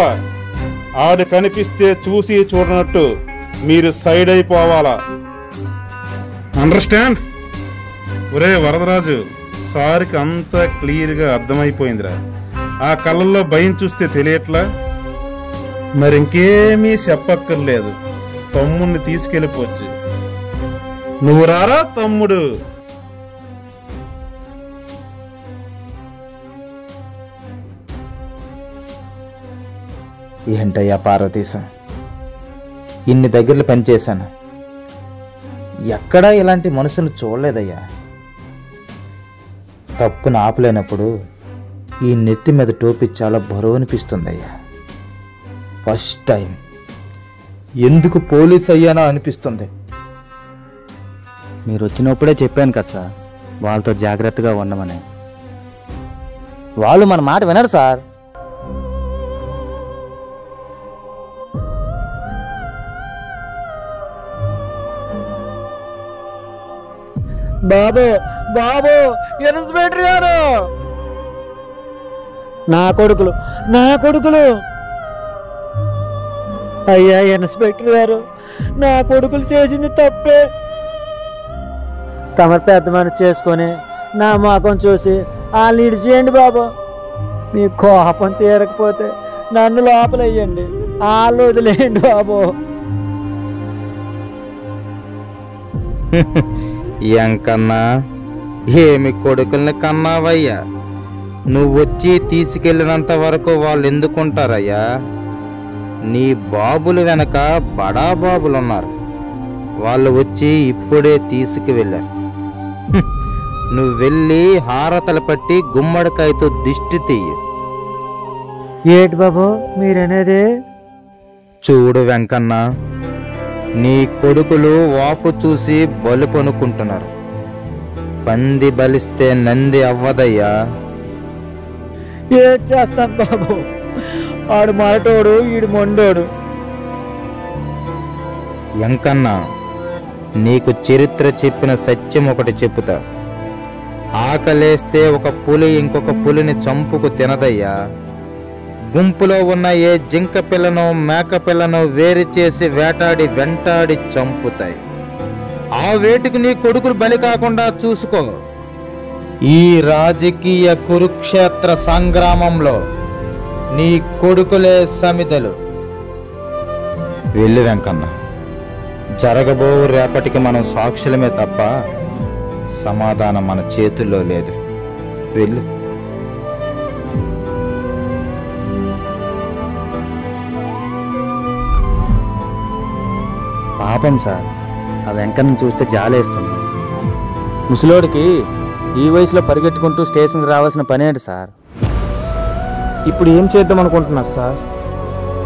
ఆడు కనిపిస్తే చూసి చూడనట్టు మీరు సైడ్ అయిపోవాలా. అండర్స్టాండ్? ఒరే వరదరాజు, సారికి అంతా క్లియర్గా అర్థమైపోయిందిరా. ఆ కళ్ళల్లో భయం చూస్తే తెలియట్లా? మరి ఇంకేమీ చెప్పక్కర్లేదు, తమ్ముడిని తీసుకెళ్ళిపోవచ్చు. నువ్వు రారా తమ్ముడు? ఏంటయ్యా పార్వతీశం, ఇన్ని దగ్గరలు పనిచేశాను, ఎక్కడా ఇలాంటి మనుషులు చూడలేదయ్యా. తప్పును ఆపలేనప్పుడు ఈ నెత్తి మీద టోపీ చాలా బరువు అనిపిస్తుందయ్యా. ఫస్ట్ టైం ఎందుకు పోలీస్ అయ్యానో అనిపిస్తుంది. మీరు వచ్చినప్పుడే చెప్పాను కదా సార్, వాళ్ళతో జాగ్రత్తగా ఉండమని. వాళ్ళు మన మాట వినరు సార్. బాబు బాబు ఇన్స్పెక్టర్ గారు, నా కొడుకులు అయ్యా ఇన్స్పెక్టర్ గారు, నా కొడుకులు చేసింది తప్పే. తమరు పెద్ద మనసు చేసుకొని నా ముఖం చూసి వాళ్ళు ఇడిచేయండి బాబు. మీ కోపం తీరకపోతే నన్ను లోపలయ్యండి, వాళ్ళు వదిలేయండి బాబు. ఎంకన్నా ఏమి కొడుకుల్ని కన్నావయ్యా? నువ్వు వచ్చి తీసుకెళ్ళినంత వరకు వాళ్ళు ఎందుకుంటారయ్యా? నీ బాబులు వెనక బడా బాబులున్నారు, వాళ్ళు వచ్చి ఇప్పుడే తీసుకువెళ్ళారు. నువ్వు వెళ్ళి హారతలు పట్టి గుమ్మడికాయతో దిష్టి తీయి. ఏటి బాబు మీరనేది? చూడు వెంకన్న, నీ కొడుకులు వాపు చూసి బలుపనుకుంటున్నారు. పంది బలిస్తే నంది అవ్వదయ్యా. ఏం చేస్తాను బాబు, ఆడు మొరటోడు, ఈడు మొండోడు. ఎంకన్నా, నీకు చరిత్ర చెప్పిన సత్యం ఒకటి చెప్పుతా. ఆకలేస్తే ఒక పులి ఇంకొక పులిని చంపుకు తినదయ్యా. గుంపులో ఉన్న ఏ జింక పిల్లను మేక పిల్లను వేరు చేసి వేటాడి వెంటాడి చంపుతాయి. ఆ వేటుకు నీ కొడుకులు బలి కాకుండా చూసుకో. ఈ రాజకీయ కురుక్షేత్ర సంగ్రామంలో నీ కొడుకులే సమిధలు. వెళ్ళు వెంకన్న, జరగబో రేపటికి మనం సాక్షులమే తప్ప సమాధానం మన చేతుల్లో లేదు. వెళ్ళు. పాపం సార్, ఆ వెంకన్న చూస్తే జాలేస్తుంది. ముసలోడికి ఈ వయసులో పరిగెట్టుకుంటూ స్టేషన్కి రావాల్సిన పనేంటి సార్? ఇప్పుడు ఏం చేద్దాం అనుకుంటున్నారు సార్?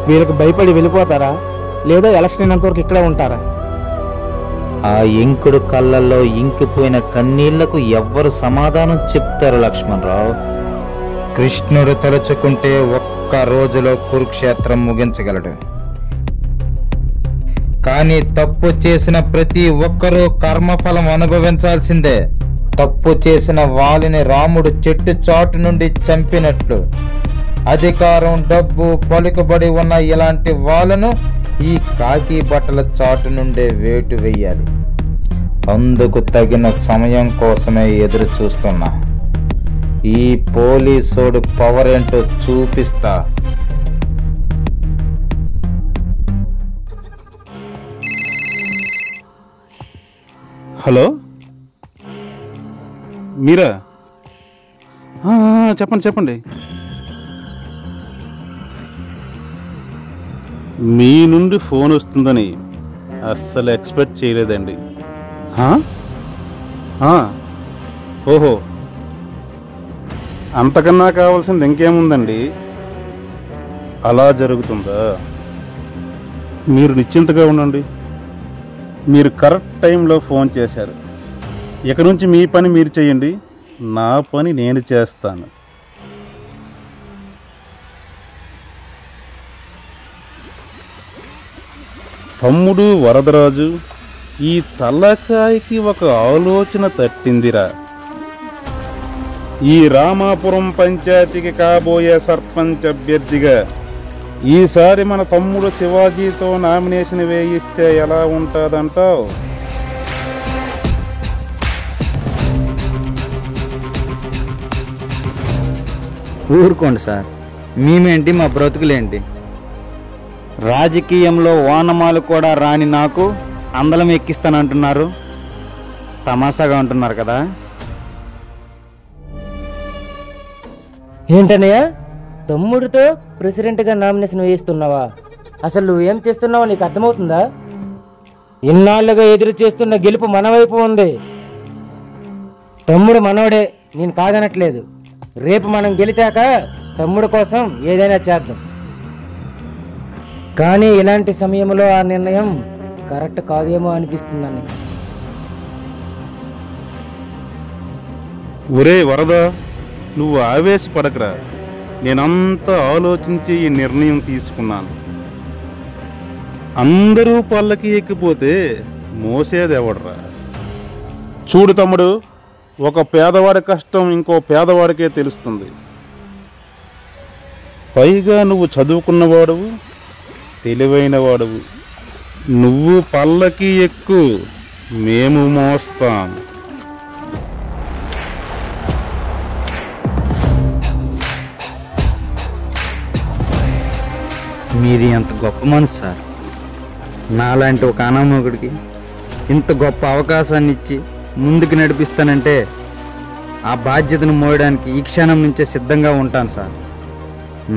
వీళ్ళకి భయపడి వెళ్ళిపోతారా, లేదా ఎలక్షన్ అయినంతవరకు ఇక్కడే ఉంటారా? ఆ ఇంకుడు కళ్ళల్లో ఇంకిపోయిన కన్నీళ్లకు ఎవ్వరు సమాధానం చెప్తారు లక్ష్మణరావు? కృష్ణుడు తలుచుకుంటే ఒక్క రోజులో కురుక్షేత్రం ముగించగలడు. కానీ తప్పు చేసిన ప్రతి ఒక్కరూ కర్మఫలం అనుభవించాల్సిందే. తప్పు చేసిన వాలిని రాముడు చెట్టు చాటు నుండి చంపినట్లు అధికారం, డబ్బు, పలుకుబడి ఉన్న ఇలాంటి వాళ్ళను ఈ కాకి బట్టల చాటు నుండే వేటు వెయ్యాలి. అందుకు తగిన సమయం కోసమే ఎదురు చూస్తున్నా. ఈ పోలీసోడు పవర్ ఏంటో చూపిస్తా. హలో, మీరా? చెప్పండి. మీ నుండి ఫోన్ వస్తుందని అస్సలు ఎక్స్పెక్ట్ చేయలేదండి. ఓహో, అంతకన్నా కావాల్సింది ఇంకేముందండి? అలా జరుగుతుందా? మీరు నిశ్చింతగా ఉండండి. మీరు కరెక్ట్ టైంలో ఫోన్ చేశారు. ఇక నుంచి మీ పని మీరు చేయండి, నా పని నేను చేస్తాను. తమ్ముడు వరదరాజు, ఈ తలకాయకి ఒక ఆలోచన తట్టిందిరా. ఈ రామాపురం పంచాయతీకి కాబోయే సర్పంచ్ అభ్యర్థిగా ఈసారి మన తమ్ముడు శివాజీతో నామినేషన్ వేయిస్తే ఎలా ఉంటుందంటావు? ఊరుకోండి సార్, మేమేంటి, మా బ్రతుకులేంటి? రాజకీయంలో ఓనమాలు కూడా రాని నాకు అందలం ఎక్కిస్తానంటున్నారు. తమాషాగా ఉంటున్నారు కదా. ఏంటన్నయ్య, తమ్ముడితో ప్రెసిడెంట్గా నామినేషన్ వేయిస్తున్నావా? అసలు నువ్వేం చేస్తున్నావో నీకు అర్థమవుతుందా? ఇన్నాళ్ళుగా ఎదురు చేస్తున్న గెలుపు మన వైపు ఉంది. తమ్ముడు మనవడే, నేను కాదనట్లేదు. రేపు మనం గెలిచాక తమ్ముడు కోసం ఏదైనా చేద్దాం. కానీ ఇలాంటి సమయంలో ఆ నిర్ణయం కరెక్ట్ కాదేమో అనిపిస్తుందని. ఒరే వరద, నువ్వు ఆవేశపడకరా. నేనంతా ఆలోచించి ఈ నిర్ణయం తీసుకున్నాను. అందరూ పల్లకి ఎక్కిపోతే మోసేదెవడరా? చూడు తమ్ముడు, ఒక పేదవాడి కష్టం ఇంకో పేదవాడికే తెలుస్తుంది. పైగా నువ్వు చదువుకున్నవాడువు, తెలివైన వాడువు. నువ్వు పల్లకి ఎక్కు, మేము మోస్తాం. మీది ఎంత గొప్ప మనసు సార్. నాలాంటి ఒక అనామకుడికి ఇంత గొప్ప అవకాశాన్ని ఇచ్చి ముందుకు నడిపిస్తానంటే ఆ బాధ్యతను మోయడానికి ఈ క్షణం నుంచే సిద్ధంగా ఉంటాను సార్.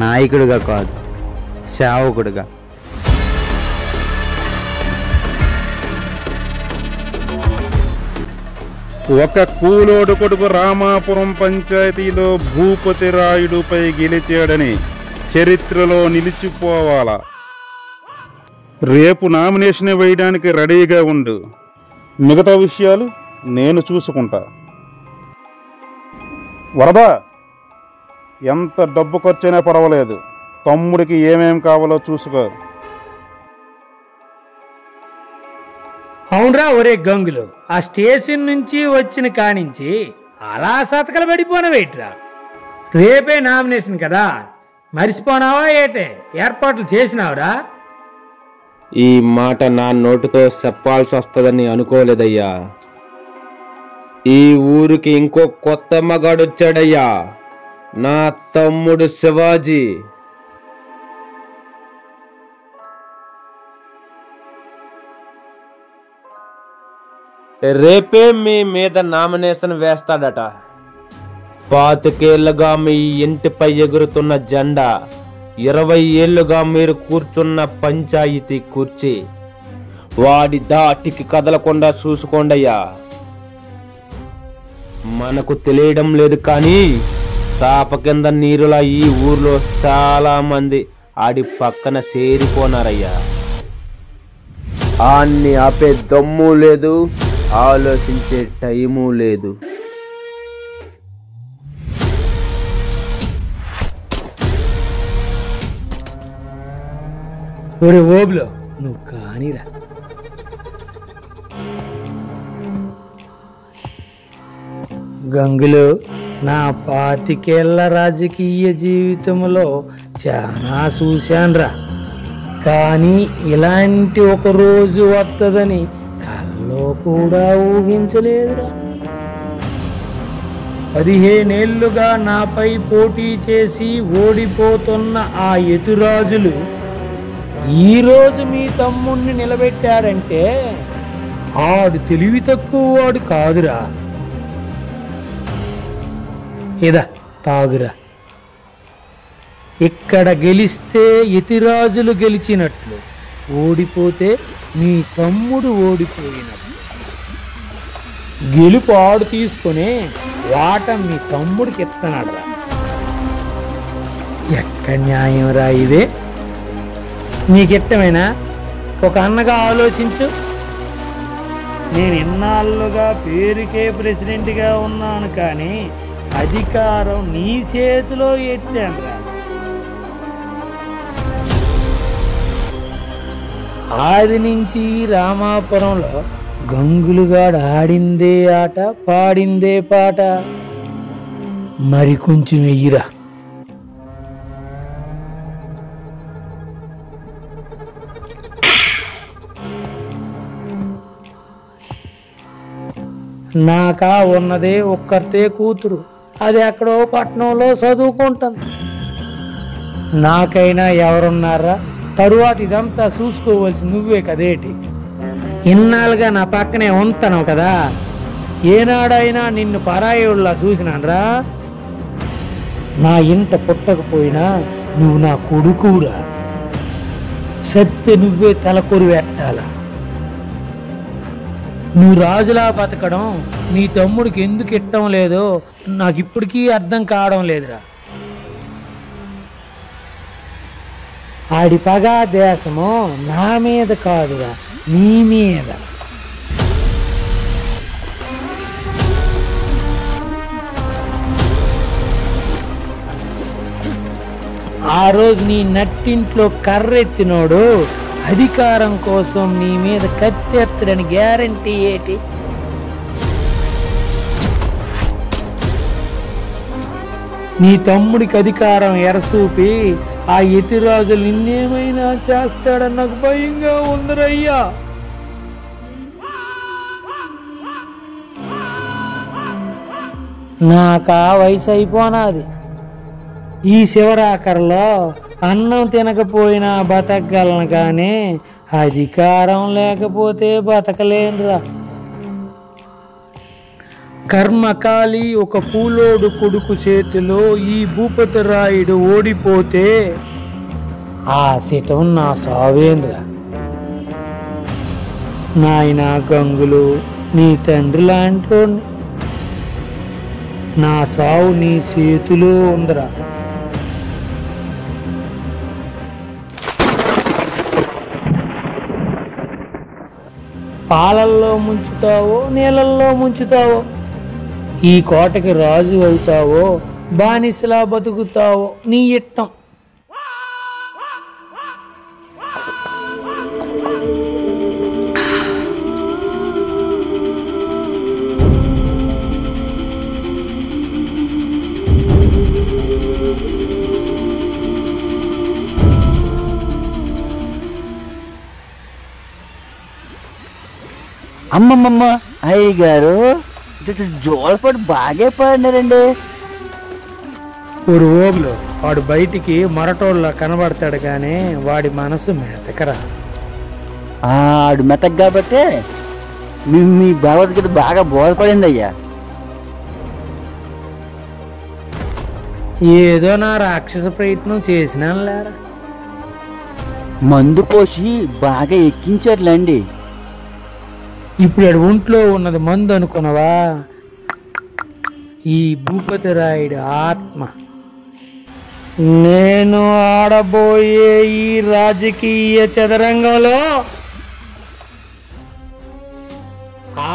నాయకుడిగా కాదు, సేవకుడిగా. ఒక కూలోడు కొడుకు రామాపురం పంచాయతీలో భూపతి రాయుడుపై గెలిచాడని చరిత్రలో నిలిచిపోవాలా. రేపు నామినేషన్ వేయడానికి రెడీగా ఉండు. మిగతా విషయాలు నేను చూసుకుంటా. వరద, ఎంత డబ్బు ఖర్చైనా పర్వాలేదు, తమ్ముడికి ఏమేం కావాలో చూసుకో. అవునరా ఒరే గంగులు, ఆ స్టేషన్ నుంచి వచ్చిన కానించి అలా సతకలు పడిపోనవేట్రా. రేపే నామినేషన్ కదా, మరిసిపోనావా ఏటే? ఏర్పాట్లు చేసినావురా? ఈ మాట నా నోటితో చెప్పాల్సి వస్తుందని అనుకోలేదయ్యా. ఈ ఊరికి ఇంకో కొత్త మగాడొచ్చాడయ్యా, నా తమ్ముడు శివాజీ. రేపే మీ మీద నామినేషన్ వేస్తాడట. 25 ఏళ్లుగా మీ ఇంటిపై ఎగురుతున్న జెండా, 20 ఏళ్లుగా మీరు కూర్చున్న పంచాయతీ కుర్చీ, వాడి దాటికి కదలకుండా చూసుకోండయ్యా. మనకు తెలియడం లేదు కానీ చాప కింద నీరులా ఈ ఊర్లో చాలా మంది ఆడి పక్కన చేరిపోనారయ్యా. ఆన్ని ఆపే దమ్ము లేదు, ఆలోచించే టైము లేదు. ఒరే ఓబ్లో, నువ్వు కానీరా. గంగులు, నా 25 ఏళ్ల రాజకీయ జీవితంలో చాలా చూశాన్రా, కానీ ఇలాంటి ఒక రోజు వస్తుందని కల్లో కూడా ఊహించలేదురా. 15 ఏళ్లుగా నాపై పోటీ చేసి ఓడిపోతున్న ఆ ఎతురాజులు ఈరోజు మీ తమ్ముణ్ణి నిలబెట్టారంటే ఆడు తెలివి తక్కువ వాడు కాదురా. ఇదా తాగురా. ఇక్కడ గెలిస్తే యతిరాజులు గెలిచినట్లు, ఓడిపోతే మీ తమ్ముడు ఓడిపోయినట్లు. గెలుపు ఆడు తీసుకొని వాట మీ తమ్ముడికి ఇస్తున్నాడురా. ఎక్కడ న్యాయం రా ఇదే? నీకిష్టమేనా? ఒక అన్నగా ఆలోచించు. నేను ఇన్నాళ్ళుగా పేరుకే ప్రెసిడెంట్గా ఉన్నాను, కానీ అధికారం నీ చేతిలో ఎట్టానురా. ఆది నుంచి రామాపురంలో గంగులుగాడు ఆడిందే ఆట, పాడిందే పాట. మరి కొంచెం వెయ్యిరా. నాకా ఉన్నదే ఒక్కరితే కూతురు, అది ఎక్కడో పట్టణంలో చదువుకుంటాను. నాకైనా ఎవరున్నారా? తరువాత ఇదంతా చూసుకోవాల్సి నువ్వే కదేటి. ఇన్నాళ్ళుగా నా పక్కనే ఉంటాను కదా, ఏనాడైనా నిన్ను పరాయోళ్ళ చూసినాన్రా? నా ఇంట పుట్టకపోయినా నువ్వు నా కొడుకురా. సత్య నువ్వే తలకొరి పెట్టాలా. నువ్వు రాజులా బతకడం నీ తమ్ముడికి ఎందుకు ఇట్టం లేదో నాకు ఇప్పటికీ అర్థం కావడం లేదురా. ఆడి పగా దేశము నా మీద కాదురా, నీ మీద. ఆ రోజు నీ నట్టింట్లో కర్రెత్తినోడు అధికారం కోసం నీ మీద కత్తెత్తడని గ్యారంటీ ఏంటి? నీ తమ్ముడికి అధికారం ఎరసూపి ఆ యతిరాజు నిన్నేమైనా చేస్తాడని నాకు భయంగా ఉందరయ్యా. నాకా వయసు అయిపోనాది. ఈ శివరాకరలో అన్నం తినకపోయినా బతకగలను కానీ అధికారం లేకపోతే బతకలేనురా. కర్మకాలి ఒక పూలోడు కొడుకు చేతిలో ఈ భూపతిరాయుడు ఓడిపోతే ఆ శితం నా సావేంద్రా. నాయన గంగులు, నీ తండ్రి లాంటి నా సావు నీ చేతిలో ఉందిరా. పాలల్లో ముంచుతావో నీళ్ళల్లో ముంచుతావో, ఈ కోటకి రాజు అవుతావో బానిసలా బతుకుతావో నీ ఇట్టం. అమ్మమ్మమ్మ అయ్య గారు జోలపాటు బాగా పాడినారండి. ఒక ఓగులు వాడు బయటికి మరటోళ్ళ కనబడతాడు కానీ వాడి మనసు మెతకరా. ఆడు మెతక్ కాబట్టి మీ భగవద్గీత బాగా బోధపడింది అయ్యా. ఏదో నా రాక్షస ప్రయత్నం చేసినాను లేరా. మందు పోసి బాగా ఎక్కించారులేండి. ఇప్పుడు ఆడు ఒంట్లో ఉన్నది మందు అనుకున్నావా? ఈ భూపతిరాయుడు ఆత్మ. నేను ఆడబోయే ఈ రాజకీయ చదరంగంలో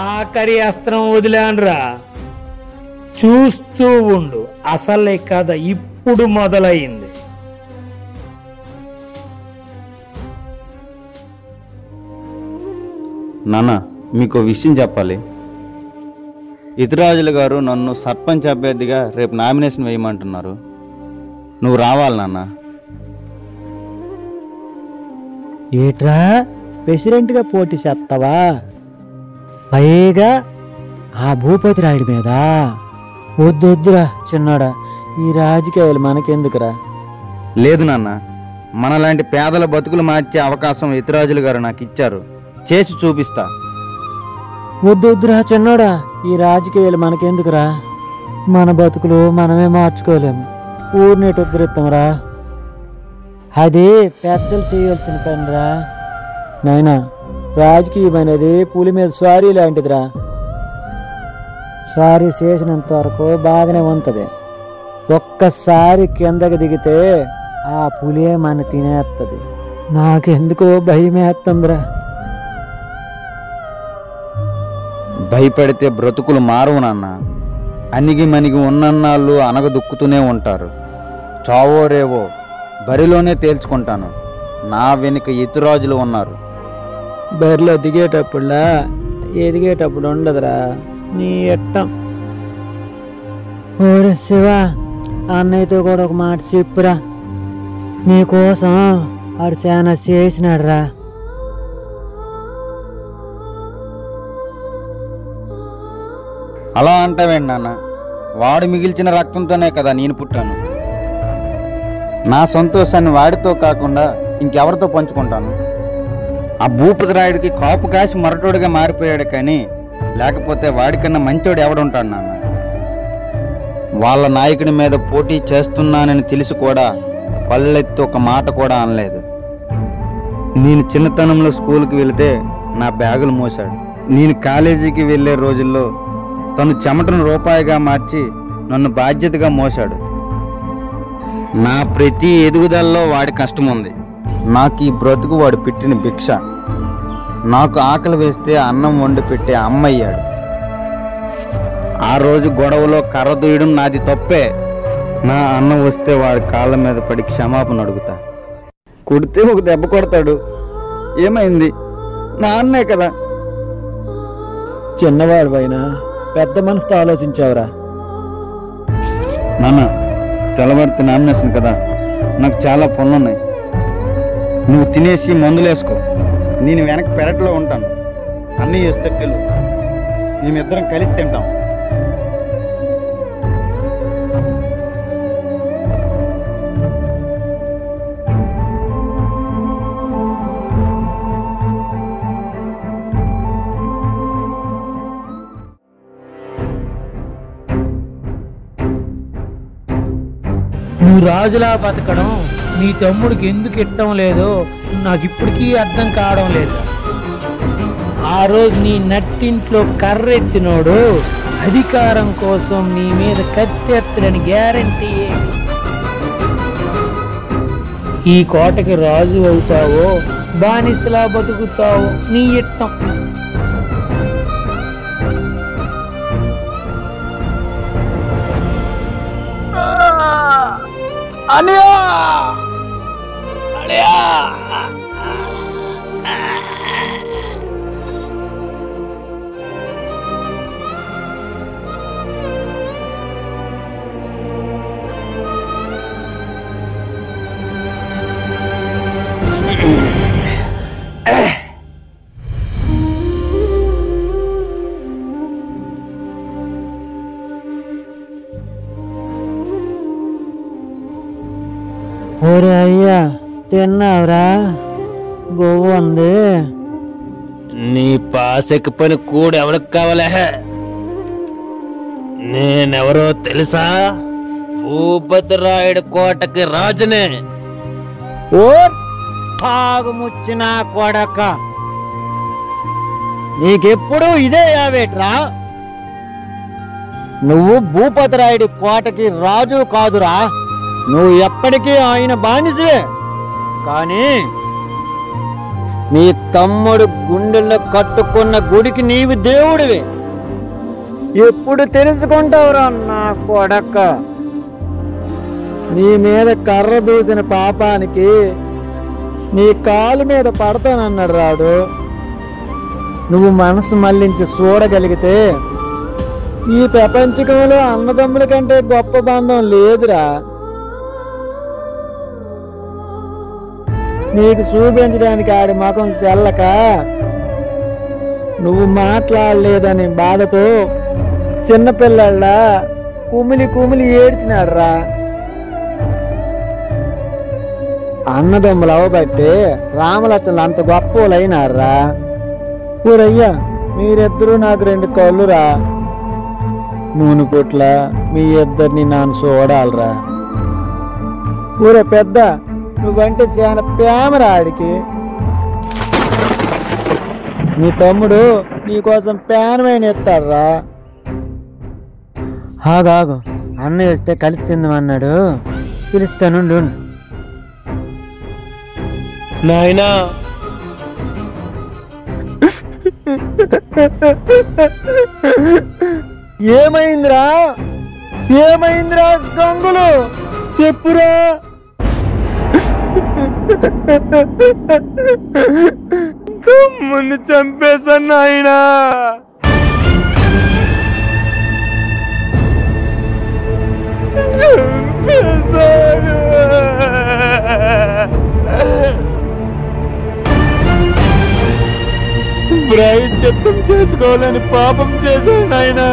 ఆఖరి అస్త్రం వదిలానురా. చూస్తూ ఉండు, అసలే కథ ఇప్పుడు మొదలైంది. నాన్న, మీకు విషయం చెప్పాలి. యతిరాజులు గారు నన్ను సర్పంచ్ అభ్యర్థిగా రేపు నామినేషన్ వేయమంటున్నారు. నువ్వు రావాలి నాన్న. ఏట్రా ప్రెసిడెంట్గా పోటీ చేస్తావా? పైగా ఆ భూపతి రాయుడి మీద? వద్దొద్దురా చిన్నాడా, ఈ రాజకీయాలు మనకెందుకురా. లేదు నాన్న, మనలాంటి పేదల బతుకులు మార్చే అవకాశం యతిరాజులు గారు నాకు ఇచ్చారు. చేసి చూపిస్తా. వద్దొద్దురా చిన్నాడా, ఈ రాజకీయాలు మనకెందుకురా. మన బతుకులు మనమే మార్చుకోలేము. ఊరినేటి ఉద్ధరిస్తాంరా. అది పెద్దలు చేయాల్సిన పనిరా నాయనా. రాజకీయం అనేది పులి మీద స్వారీ లాంటిదిరా. స్వారీ చేసినంత వరకు బాగానే ఉంటుంది. ఒక్కసారి కిందకి దిగితే ఆ పులే మన తినేస్తుంది. నాకెందుకో భయమేస్తుందిరా. భయపడితే బ్రతుకులు మారవు నాన్న. అణిగి మణిగి ఉన్నన్నాళ్ళు అనగదుక్కుతూనే ఉంటారు. చావో రేవో బరిలోనే తేల్చుకుంటాను. నా వెనుక యతిరాజులు ఉన్నారు. బరిలో దిగేటప్పుడులా ఎదిగేటప్పుడు ఉండదురా నీ ఎట్టం. ఓరే శివ, అన్నయ్యతో కూడా ఒక మాట చెప్పురా. నీకోసం ఆడు చాలా చేసినాడు రా. అలా అంటావేంటి నాన్న? వాడు మిగిల్చిన రక్తంతోనే కదా నేను పుట్టాను. నా సంతోషాన్ని వాడితో కాకుండా ఇంకెవరితో పంచుకుంటాను? ఆ భూపతిరాయుడికి కాపు కాసి మరటోడిగా మారిపోయాడు, కానీ లేకపోతే వాడికన్నా మంచోడు ఎవడుంటాడు నాన్న? వాళ్ళ నాయకుడి మీద పోటీ చేస్తున్నానని తెలిసి కూడా పళ్ళెత్తి ఒక మాట కూడా అనలేదు. నేను చిన్నతనంలో స్కూల్కి వెళితే నా బ్యాగులు మోసాడు. నేను కాలేజీకి వెళ్ళే రోజుల్లో తను చెమటను రూపాయిగా మార్చి నన్ను బాధ్యతగా మోసాడు. నా ప్రతి ఎదుగుదలలో వాడి కష్టం ఉంది. నాకు ఈ బ్రతుకు వాడు పెట్టిన భిక్ష. నాకు ఆకలి వేస్తే అన్నం వండి పెట్టే అమ్మయ్యాడు. ఆ రోజు గొడవలో కర్ర దూయడం నాది తప్పే. నా అన్న వస్తే వాడి కాళ్ళ మీద పడి క్షమాపణ అడుగుతా. కొడితే ఒక దెబ్బ కొడతాడు, ఏమైంది? నా అన్నే కదా. చిన్నవాడు పైన పెద్ద మనసుతో ఆలోచించావురా. నాన్న, తెల్లవారితే నామినేషన్ కదా, నాకు చాలా పనులున్నాయి. నువ్వు తినేసి మందులు వేసుకో, నేను వెనక పెరట్లో ఉంటాను. అన్నీ చేస్తే పిల్లు, మేమిద్దరం కలిసి తింటాం. నువ్వు రాజులా బతకడం నీ తమ్ముడికి ఎందుకు ఇట్టం లేదో నాకు ఇప్పటికీ అర్థం కావడం లేదు. ఆ రోజు నీ నట్టింట్లో కర్రెత్తినోడు అధికారం కోసం నీ మీద కత్తెత్తడని గ్యారంటీ. ఈ కోటకి రాజు అవుతావో బానిసలా బతుకుతావో నీ ఇట్టం. ఓరే అయ్యా, తిన్నావురా? గోవు ఉంది. నీ పాసెక్కి పని కూడా ఎవరికి కావాలే? నేనెవరో తెలుసా? భూపతిరాయుడు కోటకి రాజునే. ఓ తాగుముచ్చిన కొడక, నీకెప్పుడు ఇదే యావేట్రా? నువ్వు భూపతిరాయుడి కోటకి రాజు కాదురా, నువ్వు ఎప్పటికీ ఆయన బానిసే. కానీ నీ తమ్ముడు గుండెల్లో కట్టుకున్న గుడికి నీవు దేవుడివి. ఎప్పుడు తెలుసుకుంటావురా నా కొడక? నీ మీద కర్ర దూసిన పాపానికి నీ కాలు మీద పడతానన్నాడు రాడు. నువ్వు మనసు మళ్లించి చూడగలిగితే ఈ ప్రపంచకంలో అన్నదమ్ముల కంటే గొప్ప బంధం లేదురా. నీకు చూపించడానికి ఆడి ముఖం చెల్లక నువ్వు మాట్లాడలేదని బాధతో చిన్నపిల్లళ్ళ కుమిలి కుమిలి ఏడ్చినాడు రా. అన్నదమ్ములు అవబట్టి రామలక్ష్మణులు అంత గొప్పలైనారా. ఊరయ్యా, మీరిద్దరూ నాకు 2 కళ్ళురా. నూనె పుట్ల మీ ఇద్దరిని నాన్న చూడాలరా. ఊరే పెద్ద, నువ్వంటే చాలా ప్రేమరా ఆడికి. నీ తమ్ముడు నీకోసం ప్యానమైన ఎత్తాడురా. ఆగాగు, అన్నయ్య వస్తే కలిసి తిందామన్నాడు, పిలుస్తానుండు. నాయనా, ఏమైందిరా? ఏమైందిరా గంగులు? చెప్పురా. తమ్ముడిని చంపేశాను నాయనా. చంపేశాను. ప్రాయశ్చిత్తం చేసుకోవాలని పాపం చేశాను నాయనా.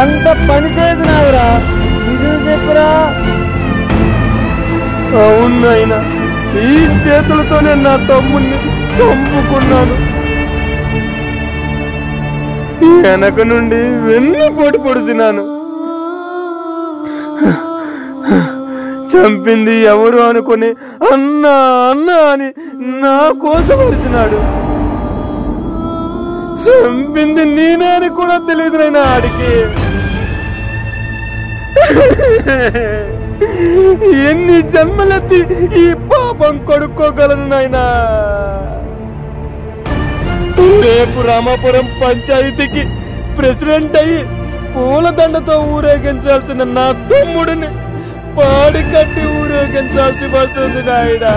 ఎంత పని చేసినావురా? నిజం చెప్పురా. అవును నాయనా, ఈ చేతులతోనే నా తమ్ముడిని చంపుకున్నాను. వెనక నుండి వెన్నుపోటు పొడిచినాను. చంపింది ఎవరు అనుకుని అన్నా అన్నా అని నా కోసం అరిచినాడు. చంపింది నేనే అని కూడా తెలియదు నాయనా ఆడికి. ఎన్ని జన్మలెత్తి ఈ పాపం కొడుకోగలను నాయనా. రేపు రామాపురం పంచాయతీకి ప్రెసిడెంట్ అయ్యి పూలదండతో ఊరేగించాల్సిన నా తమ్ముడిని పాడి కట్టి ఊరేగించాల్సి వస్తుంది నాయనా.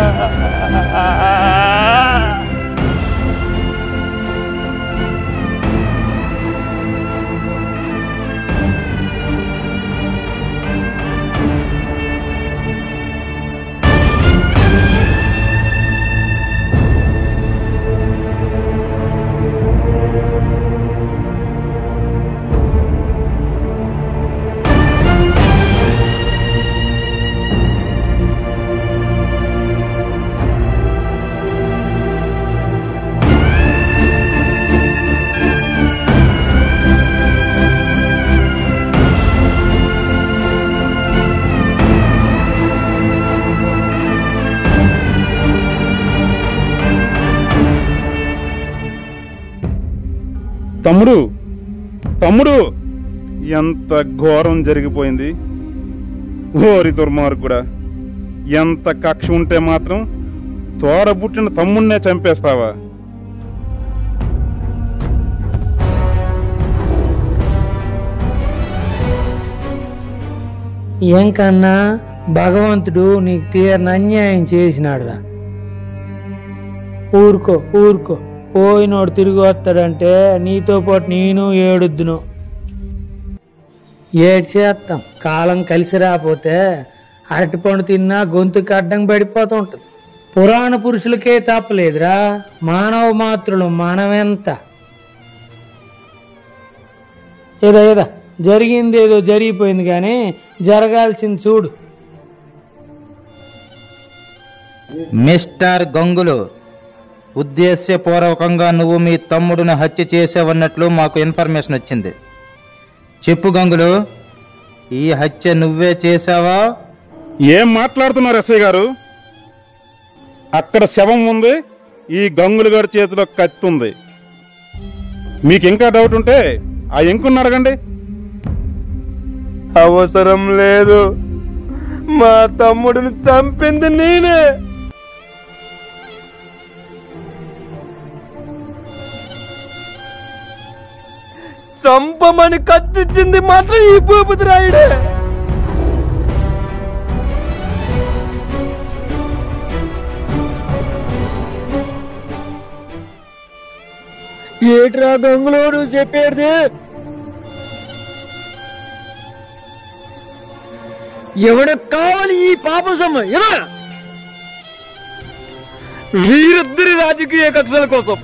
తమ్ముడు తమ్ముడు ఎంత ఘోరం జరిగిపోయింది. ఓరి దుర్మార్గుడా, ఎంత కక్ష ఉంటే మాత్రం తోడబుట్టిన తమ్ముడినే చంపేస్తావా? ఏం కన్నా భగవంతుడు నీకు తీరని అన్యాయం చేసినాడురా. ఊరుకో ఊరుకో, పోయినోడు తిరిగి వస్తాడంటే నీతో పాటు నేను ఏడుద్దును. ఏడు చేస్తాం, కాలం కలిసి రాపోతే అరటిపండు తిన్నా గొంతుకు అడ్డం పడిపోతూ ఉంటుంది. పురాణ పురుషులకే తప్పలేదురా, మానవ మాత్రులు మనమెంత. ఏదో జరిగింది ఏదో జరిగిపోయింది, కానీ జరగాల్సింది చూడు. మిస్టర్ గంగులు, ఉద్దేశపూర్వకంగా నువ్వు మీ తమ్ముడిని హత్య చేసావన్నట్లు మాకు ఇన్ఫర్మేషన్ వచ్చింది. చెప్పు గంగులు, ఈ హత్య నువ్వే చేసావా? ఏం మాట్లాడుతున్నారు ఎస్ఐ గారు? అక్కడ శవం ఉంది, ఈ గంగులు గారి చేతిలో కత్తి ఉంది. మీకు ఇంకా డౌట్ ఉంటే ఆ ఎంకుని అడగండి. అవసరం లేదు, మా తమ్ముడిని చంపింది నేనే. చంపమని కత్తిచ్చింది మాత్రం ఈ భూపతి రాయుడే. ఏట్రా గంగులోడు చెప్పేది? ఎవడకు కావాలి ఈ పాపం సొమ్ము? వీరిద్దరి రాజకీయ కక్షల కోసం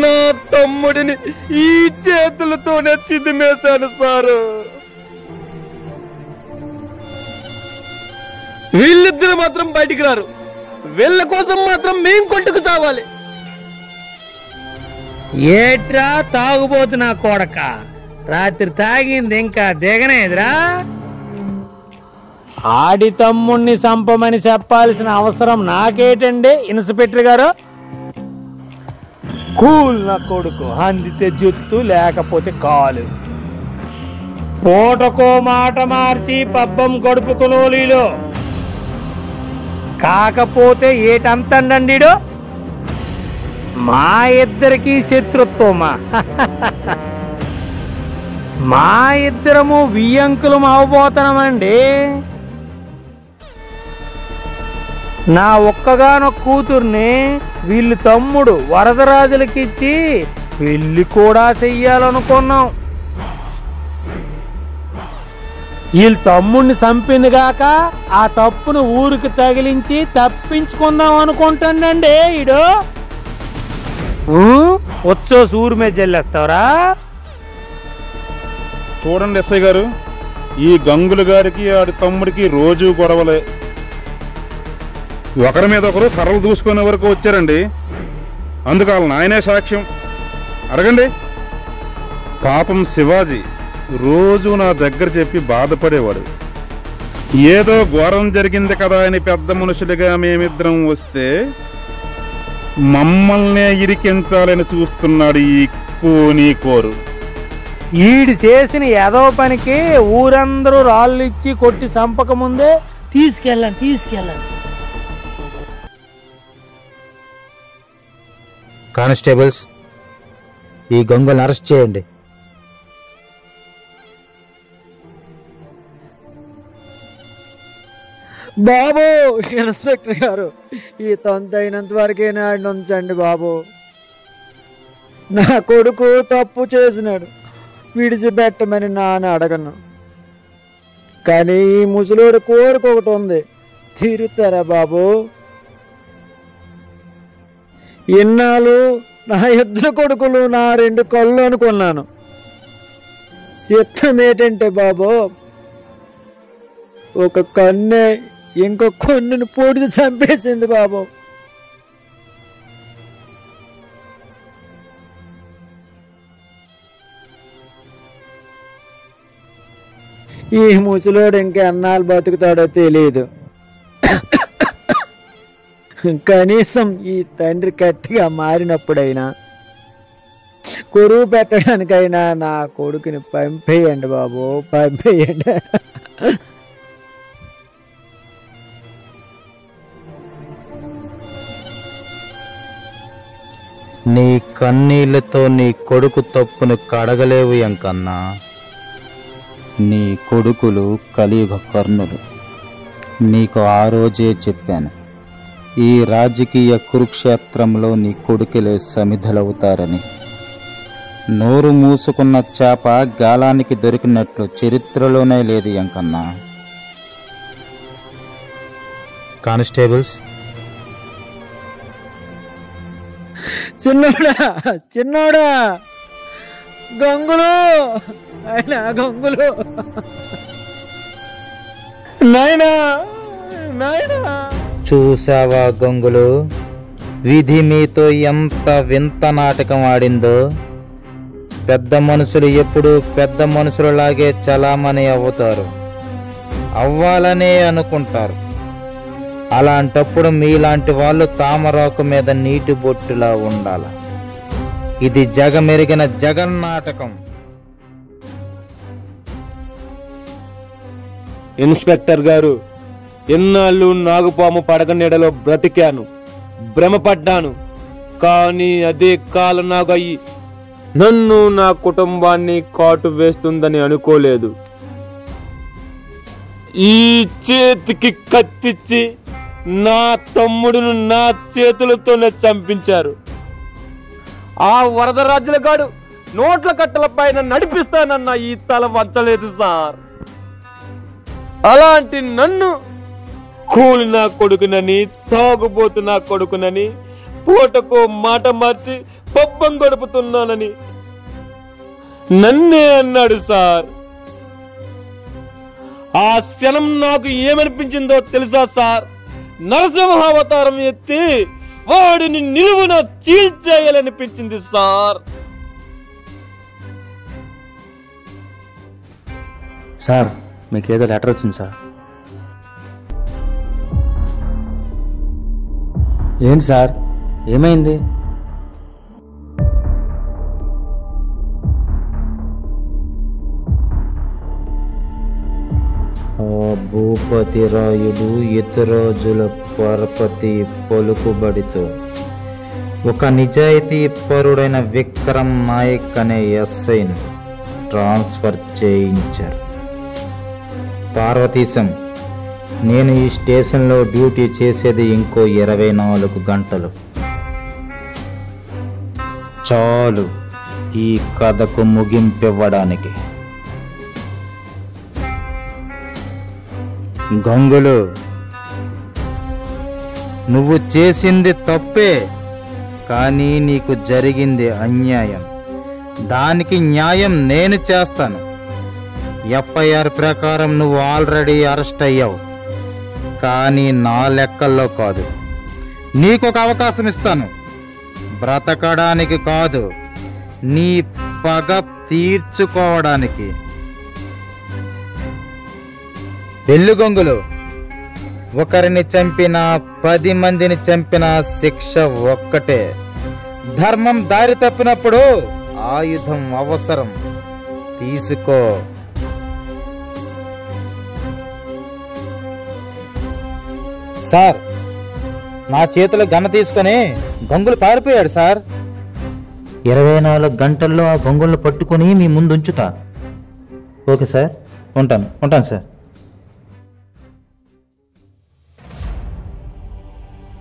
నా తమ్ముడిని ఈ చేతులతోనే చిదిమేశాను సారు. వీళ్ళిద్దరు మాత్రం బయటికి రారు, వీళ్ళ కోసం మాత్రం మేం కొట్టుకు చావాలి. ఏట్రా తాగుబోతున్నా కొడక, రాత్రి తాగింది ఇంకా దిగనేదిరా. ఆడి తమ్ముణ్ణి చంపమని చెప్పాల్సిన అవసరం నాకేటండి ఇన్స్పెక్టర్ గారు? కూల్ నా కొడుకు, అందితే జుత్తు లేకపోతే కాలు. పూటకో మాట మార్చి పబ్బం గడుపుకునోలీలో, కాకపోతే ఏటంతండి మా ఇద్దరికి శత్రుత్వమా? మా ఇద్దరము వియ్యంకులం అవబోతున్నామండి. నా ఒక్కగానొక్క కూతుర్ని వీళ్ళు తమ్ముడు వరదరాజులకిచ్చి పెళ్లి కూడా చెయ్యాలనుకున్నాం. వీళ్ళ తమ్ముడిని చంపింది గాక ఆ తప్పును ఊరికి తగిలించి తప్పించుకుందాం అనుకుంటానండి ఈడు. వచ్చో సూరు మీద జల్లేస్తావరా? చూడండి ఎస్ఐ గారు, ఈ గంగులు గారికి ఆడి తమ్ముడికి రోజు గొడవలే. ఒకరి మీద ఒకరు కర్రలు దూసుకునే వరకు వచ్చారండి. అందుకు వాళ్ళ నాయనే సాక్ష్యం. అడగండి. పాపం శివాజీ రోజు నా దగ్గర చెప్పి బాధపడేవాడు. ఏదో ఘోరం జరిగింది కదా అని పెద్ద మనుషులుగా మేమిద్దరం వస్తే మమ్మల్నే ఇరికించాలని చూస్తున్నాడు ఈ కోని కోరు. ఈడు చేసిన ఏదో పనికి ఊరందరూ రాళ్ళు ఇచ్చి కొట్టి చంపక ముందే తీసుకెళ్ళండి. కానిస్టేబుల్స్, ఈ గంగులను అరెస్ట్ చేయండి. బాబు ఇన్స్పెక్టర్ గారు, ఈ తంతు అయినంత వరకే నాడు ఉంచండి బాబు. నా కొడుకు తప్పు చేసినాడు, విడిచిపెట్టమని నాన్న అడగను. కానీ ఈ ముసలోడు కోరిక ఒకటి ఉంది, తీరుతారా బాబు? ఇన్నాళ్ళు నా ఇద్దరు కొడుకులు నా 2 కళ్ళు అనుకున్నాను. చిత్రం ఏంటంటే బాబు, ఒక కన్నే ఇంకో కొన్నును పొడిచి చంపేసింది బాబు. ఈ ముసలోడు ఇంకా ఎన్నాళ్ళు బతుకుతాడో తెలియదు. కనీసం ఈ తండ్రి గట్టిగా మారినప్పుడైనా కొరువు పెట్టడానికైనా నా కొడుకుని పంపేయండి బాబు, పంపేయండి. నీ కన్నీళ్లతో నీ కొడుకు తప్పును కడగలేవు ఎంకన్నా. నీ కొడుకులు కలియుగ కర్ణులు. నీకు ఆ రోజే చెప్పాను, ఈ రాజకీయ కురుక్షేత్రంలో నీ కొడుకులే సమిధలవుతారని. నోరు మూసుకున్న చేప గాలానికి దొరికినట్లు చరిత్రలోనే లేదు ఎంకన్నా. కానిస్టేబుల్స్, చిన్నోడా చిన్నోడా, గంగులు ఆయన గంగులు, నాయనా నాయనా. చూసావా గంగులు, విధి మీతో ఎంత వింత నాటకం ఆడిందో. పెద్ద మనుషులు ఎప్పుడు పెద్ద మనుషులలాగే చలామణి అవుతారు, అవ్వాలనే అనుకుంటారు. అలాంటప్పుడు మీలాంటి వాళ్ళు తామరాకు మీద నీటి బొట్టులా ఉండాలి. ఇది జగమెరిగిన జగన్నాటకం. ఇన్స్పెక్టర్ గారు, ఎన్నాళ్ళు నాగుపాము పడక నీడలో బ్రతికాను, భ్రమపడ్డాను. కానీ అదే కాలనాగయ్యి నన్ను నా కుటుంబాన్ని కాటు వేస్తుందని అనుకోలేదు. ఈ చేతికి కత్తిచ్చి నా తమ్ముడును నా చేతులతోనే చంపించారు. ఆ వరదరాజుల గాడు నోట్ల కట్టల పైన నడిపిస్తానన్న ఈ తల వంచలేదు సార్. అలాంటి నన్ను కూలి నా కొడుకునని, తాగుబోతు నా కొడుకునని, పూటకో మాట మార్చి పబ్బం గడుపుతున్నానని నన్నే అన్నాడు సార్. ఆ క్షణం నాకు ఏమనిపించిందో తెలుసా సార్? నరసింహావతారం ఎత్తి వాడిని నిలువున చీల్చేయాలనిపించింది సార్. సార్, మీకు ఏదో లెటర్ వచ్చింది సార్. ఏంటి సార్, ఏమైంది? ఆ భూపతి రాయుడు ఇతరాజుల పరపతి పలుకుబడితో ఒక నిజాయితీ పరుడైన విక్రమ్ నాయక్ అనే ఎస్ఐని ట్రాన్స్ఫర్ చేయించారు. పార్వతీశం, నేను ఈ స్టేషన్లో డ్యూటీ చేసేది ఇంకో 24 గంటలు. చాలు ఈ కథకు ముగింపివ్వడానికి. గంగులు, నువ్వు చేసింది తప్పే, కానీ నీకు జరిగింది అన్యాయం. దానికి న్యాయం నేను చేస్తాను. ఎఫ్ఐఆర్ ప్రకారం నువ్వు ఆల్రెడీ అరెస్ట్ అయ్యావు, కానీ నా లెక్కల్లో కాదు. నీకొక అవకాశం ఇస్తాను, బ్రతకడానికి కాదు, నీ పగ తీర్చుకోవడానికి. వెళ్ళు గంగులు. ఒకరిని చంపినా 10 మందిని చంపినా శిక్ష ఒక్కటే. ధర్మం దారి తప్పినప్పుడు ఆయుధం అవసరం, తీసుకో. సార్, నా చేతిలో గన్న తీసుకొని గంగులు పారిపోయాడు సార్. 24 గంటల్లో ఆ గంగులను పట్టుకొని మీ ముందు ఉంచుతా. ఓకే సార్, ఉంటాను సార్.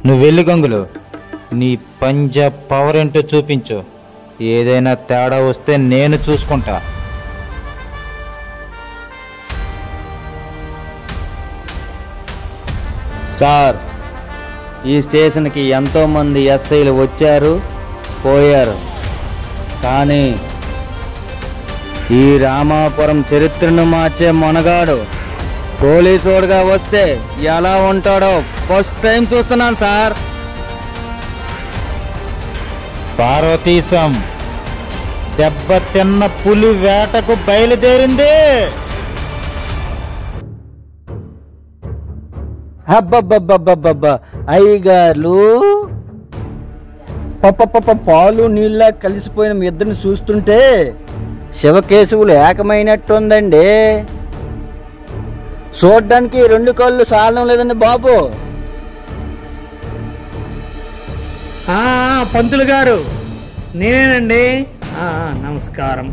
నువ్వు వెళ్ళి గంగులు, నీ పంజా పవర్ ఏంటో చూపించు. ఏదైనా తేడా వస్తే నేను చూసుకుంటా. సార్, ఈ స్టేషన్కి ఎంతోమంది ఎస్ఐలు వచ్చారు పోయారు, కానీ ఈ రామాపురం చరిత్రను మార్చే మొనగాడు పోలీసోడుగా వస్తే ఎలా ఉంటాడో ఫస్ట్ టైం చూస్తున్నాను సార్. పార్వతీశం దెబ్బ తిన్న పులి వేటకు బయలుదేరింది. అబ్బబ్బబ్బబ్బబ్బబ్బా, అయ్యగారు పాలు నీళ్ళ కలిసిపోయిన మీ ఇద్దరిని చూస్తుంటే శివకేశవులు ఏకమైనట్టుందండి. చూడ్డానికి 2 కళ్ళు సాలడం లేదండి బాబు. పంతులు గారు, నేనేనండి. నమస్కారం.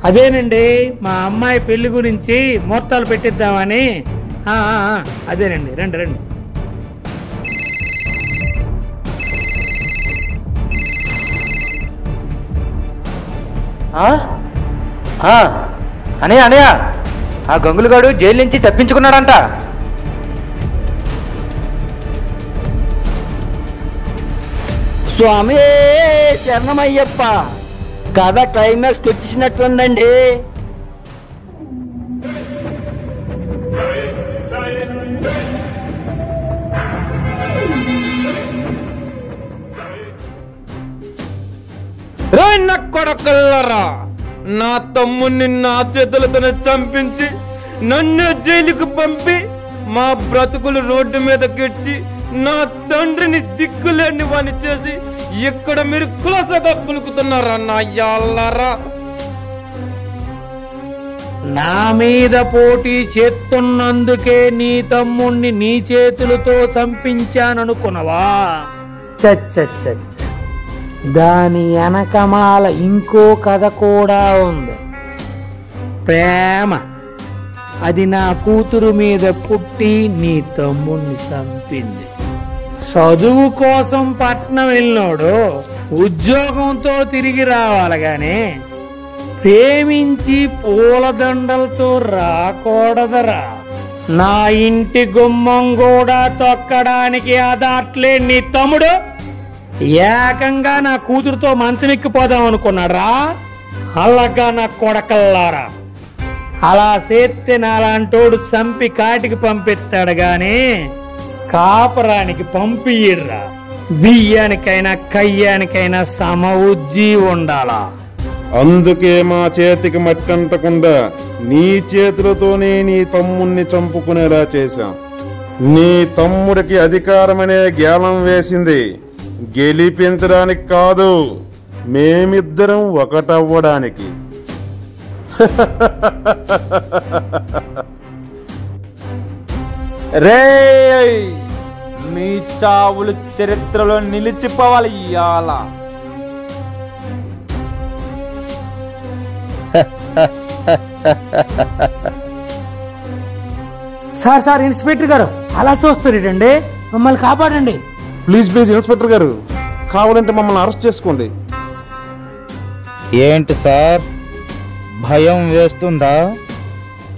అదేనండి, మా అమ్మాయి పెళ్లి గురించి ముహూర్తాలు పెట్టిద్దామని. అదేనండి, రండి. అనయ్య, ఆ గంగులుగాడు జైలు నుంచి తప్పించుకున్నాడంట. స్వామి శరణమయ్యప్ప, కథ క్లైమాక్స్ వచ్చేసినట్టుందండి. కొడకల్లరా, నా తమ్ముణ్ణి నా చేతులతో చంపించి నన్ను జైలుకు పంపి మా బ్రతుకులు రోడ్డు మీదకిచ్చి నా తండ్రిని దిక్కులేని వాణి చేసి ఇక్కడ మీరు కులసగా పులుకుతున్నారా నా యాళ్ళరా. నా మీద పోటీ చేస్తున్నందుకే నీ తమ్ముణ్ణి నీ చేతులతో చంపించాననుకున్నవా? చచ్చ, దాని వెనకమాల ఇంకో కథ కూడా ఉంది. ప్రేమ. అది నా కూతురు మీద పుట్టి నీ తమ్ముణ్ణి చంపింది. చదువు కోసం పట్నం వెళ్ళినోడు ఉద్యోగంతో తిరిగి రావాలి గాని ప్రేమించి పూలదండలతో రాకూడదరా. నా ఇంటి గుమ్మం కూడా తొక్కడానికి అదాట్లే నీ తమ్ముడు ఏకంగా నా కూతురుతో మంచమెక్కిపోదాం అనుకున్నారా? అలాగా నా కొడకల్లారా, అలా చేస్తే నాలాంటోడు చంపి కాటికి పంపిస్తాడు గాని కాపరానికి పంపియ్యడ్రా. బియ్యానికైనా కయ్యానికైనా సమఉజ్జీ ఉండాలా. అందుకే మా చేతికి మట్టంటకుండా నీ చేతులతోనే నీ తమ్ముణ్ణి చంపుకునేలా చేశాం. నీ తమ్ముడికి అధికారమనే గ్యాలం వేసింది గెలిపించడానికి కాదు, మేమిద్దరం ఒకటవ్వడానికి. రే, మీ చావులు చరిత్రలో నిలిచిపోవాలి ఇయాల. సార్, ఇన్స్పెక్టర్ గారు అలా చూస్తారేటండి, మమ్మల్ని కాపాడండి. ప్లీజ్ ఇన్స్పెక్టర్ గారు, కావాలంటే మమ్మల్ని అరెస్ట్ చేసుకోండి. ఏంటి సార్, భయం వేస్తుందా?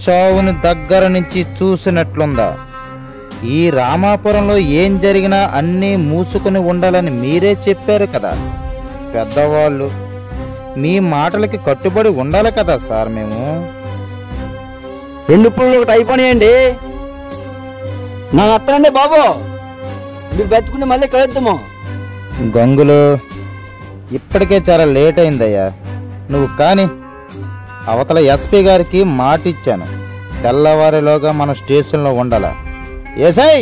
చావుని దగ్గర నుంచి చూసినట్లుందా? ఈ రామాపురంలో ఏం జరిగినా అన్నీ మూసుకుని ఉండాలని మీరే చెప్పారు కదా పెద్దవాళ్ళు. మీ మాటలకి కట్టుబడి ఉండాలి కదా సార్. మేము 2 పుల్లలు ఒకటి అయిపోయాయండి. నా అత్తనండి బాబు, మీరు బతుకుని మళ్ళీ కలుద్దాము. గంగులు, ఇప్పటికే చాలా లేట్ అయిందయ్యా. నువ్వు కానీ అవతల ఎస్పీ గారికి మాట ఇచ్చాను, తెల్లవారిలోగా మన స్టేషన్లో ఉండాలా. ఏసై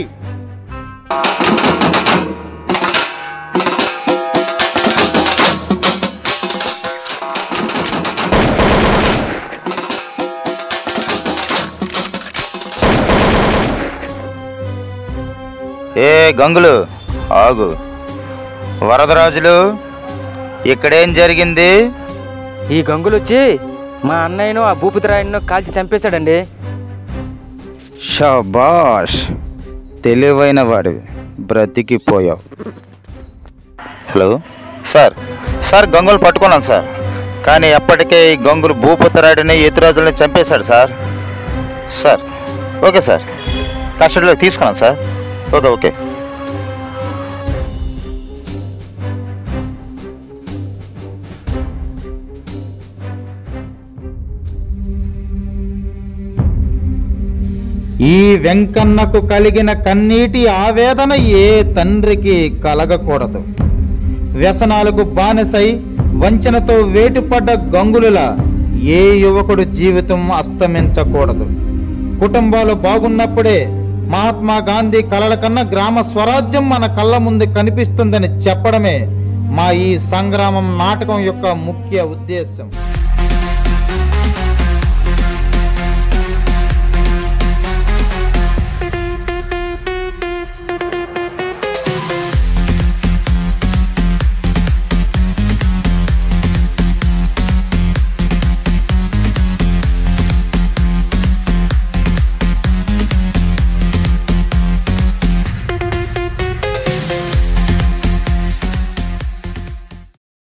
ఏ గంగులు ఆగు. వరదరాజులు, ఇక్కడేం జరిగింది? ఈ గంగులు వచ్చి మా అన్నయ్యను ఆ భూపతిరాయుడును కాల్చి చంపేశాడండి. షబాష్, తెలివైన వాడివి, బ్రతికిపోయావు. హలో సార్, సార్ గంగులు పట్టుకున్నాను సార్. కానీ ఎప్పటికే ఈ గంగులు భూపతిరాయుడిని ఎదురాజుల్ని చంపేశాడు సార్. సార్ ఓకే సార్, కస్టడీలోకి తీసుకున్నాను సార్. Okay okay. ఈ వెంకన్నకు కలిగిన కన్నీటి ఆవేదన ఏ తండ్రికి కలగకూడదు. వ్యసనాలకు బానిసై వంచనతో వేటుపడ్డ గంగులులా ఏ యువకుడు జీవితం అస్తమించకూడదు. కుటుంబాలు బాగున్నప్పుడే మహాత్మా గాంధీ కలల కన్నా గ్రామ స్వరాజ్యం మన కళ్ళ ముందు కనిపిస్తుందని చెప్పడమే మా ఈ సంగ్రామం నాటకం యొక్క ముఖ్య ఉద్దేశం.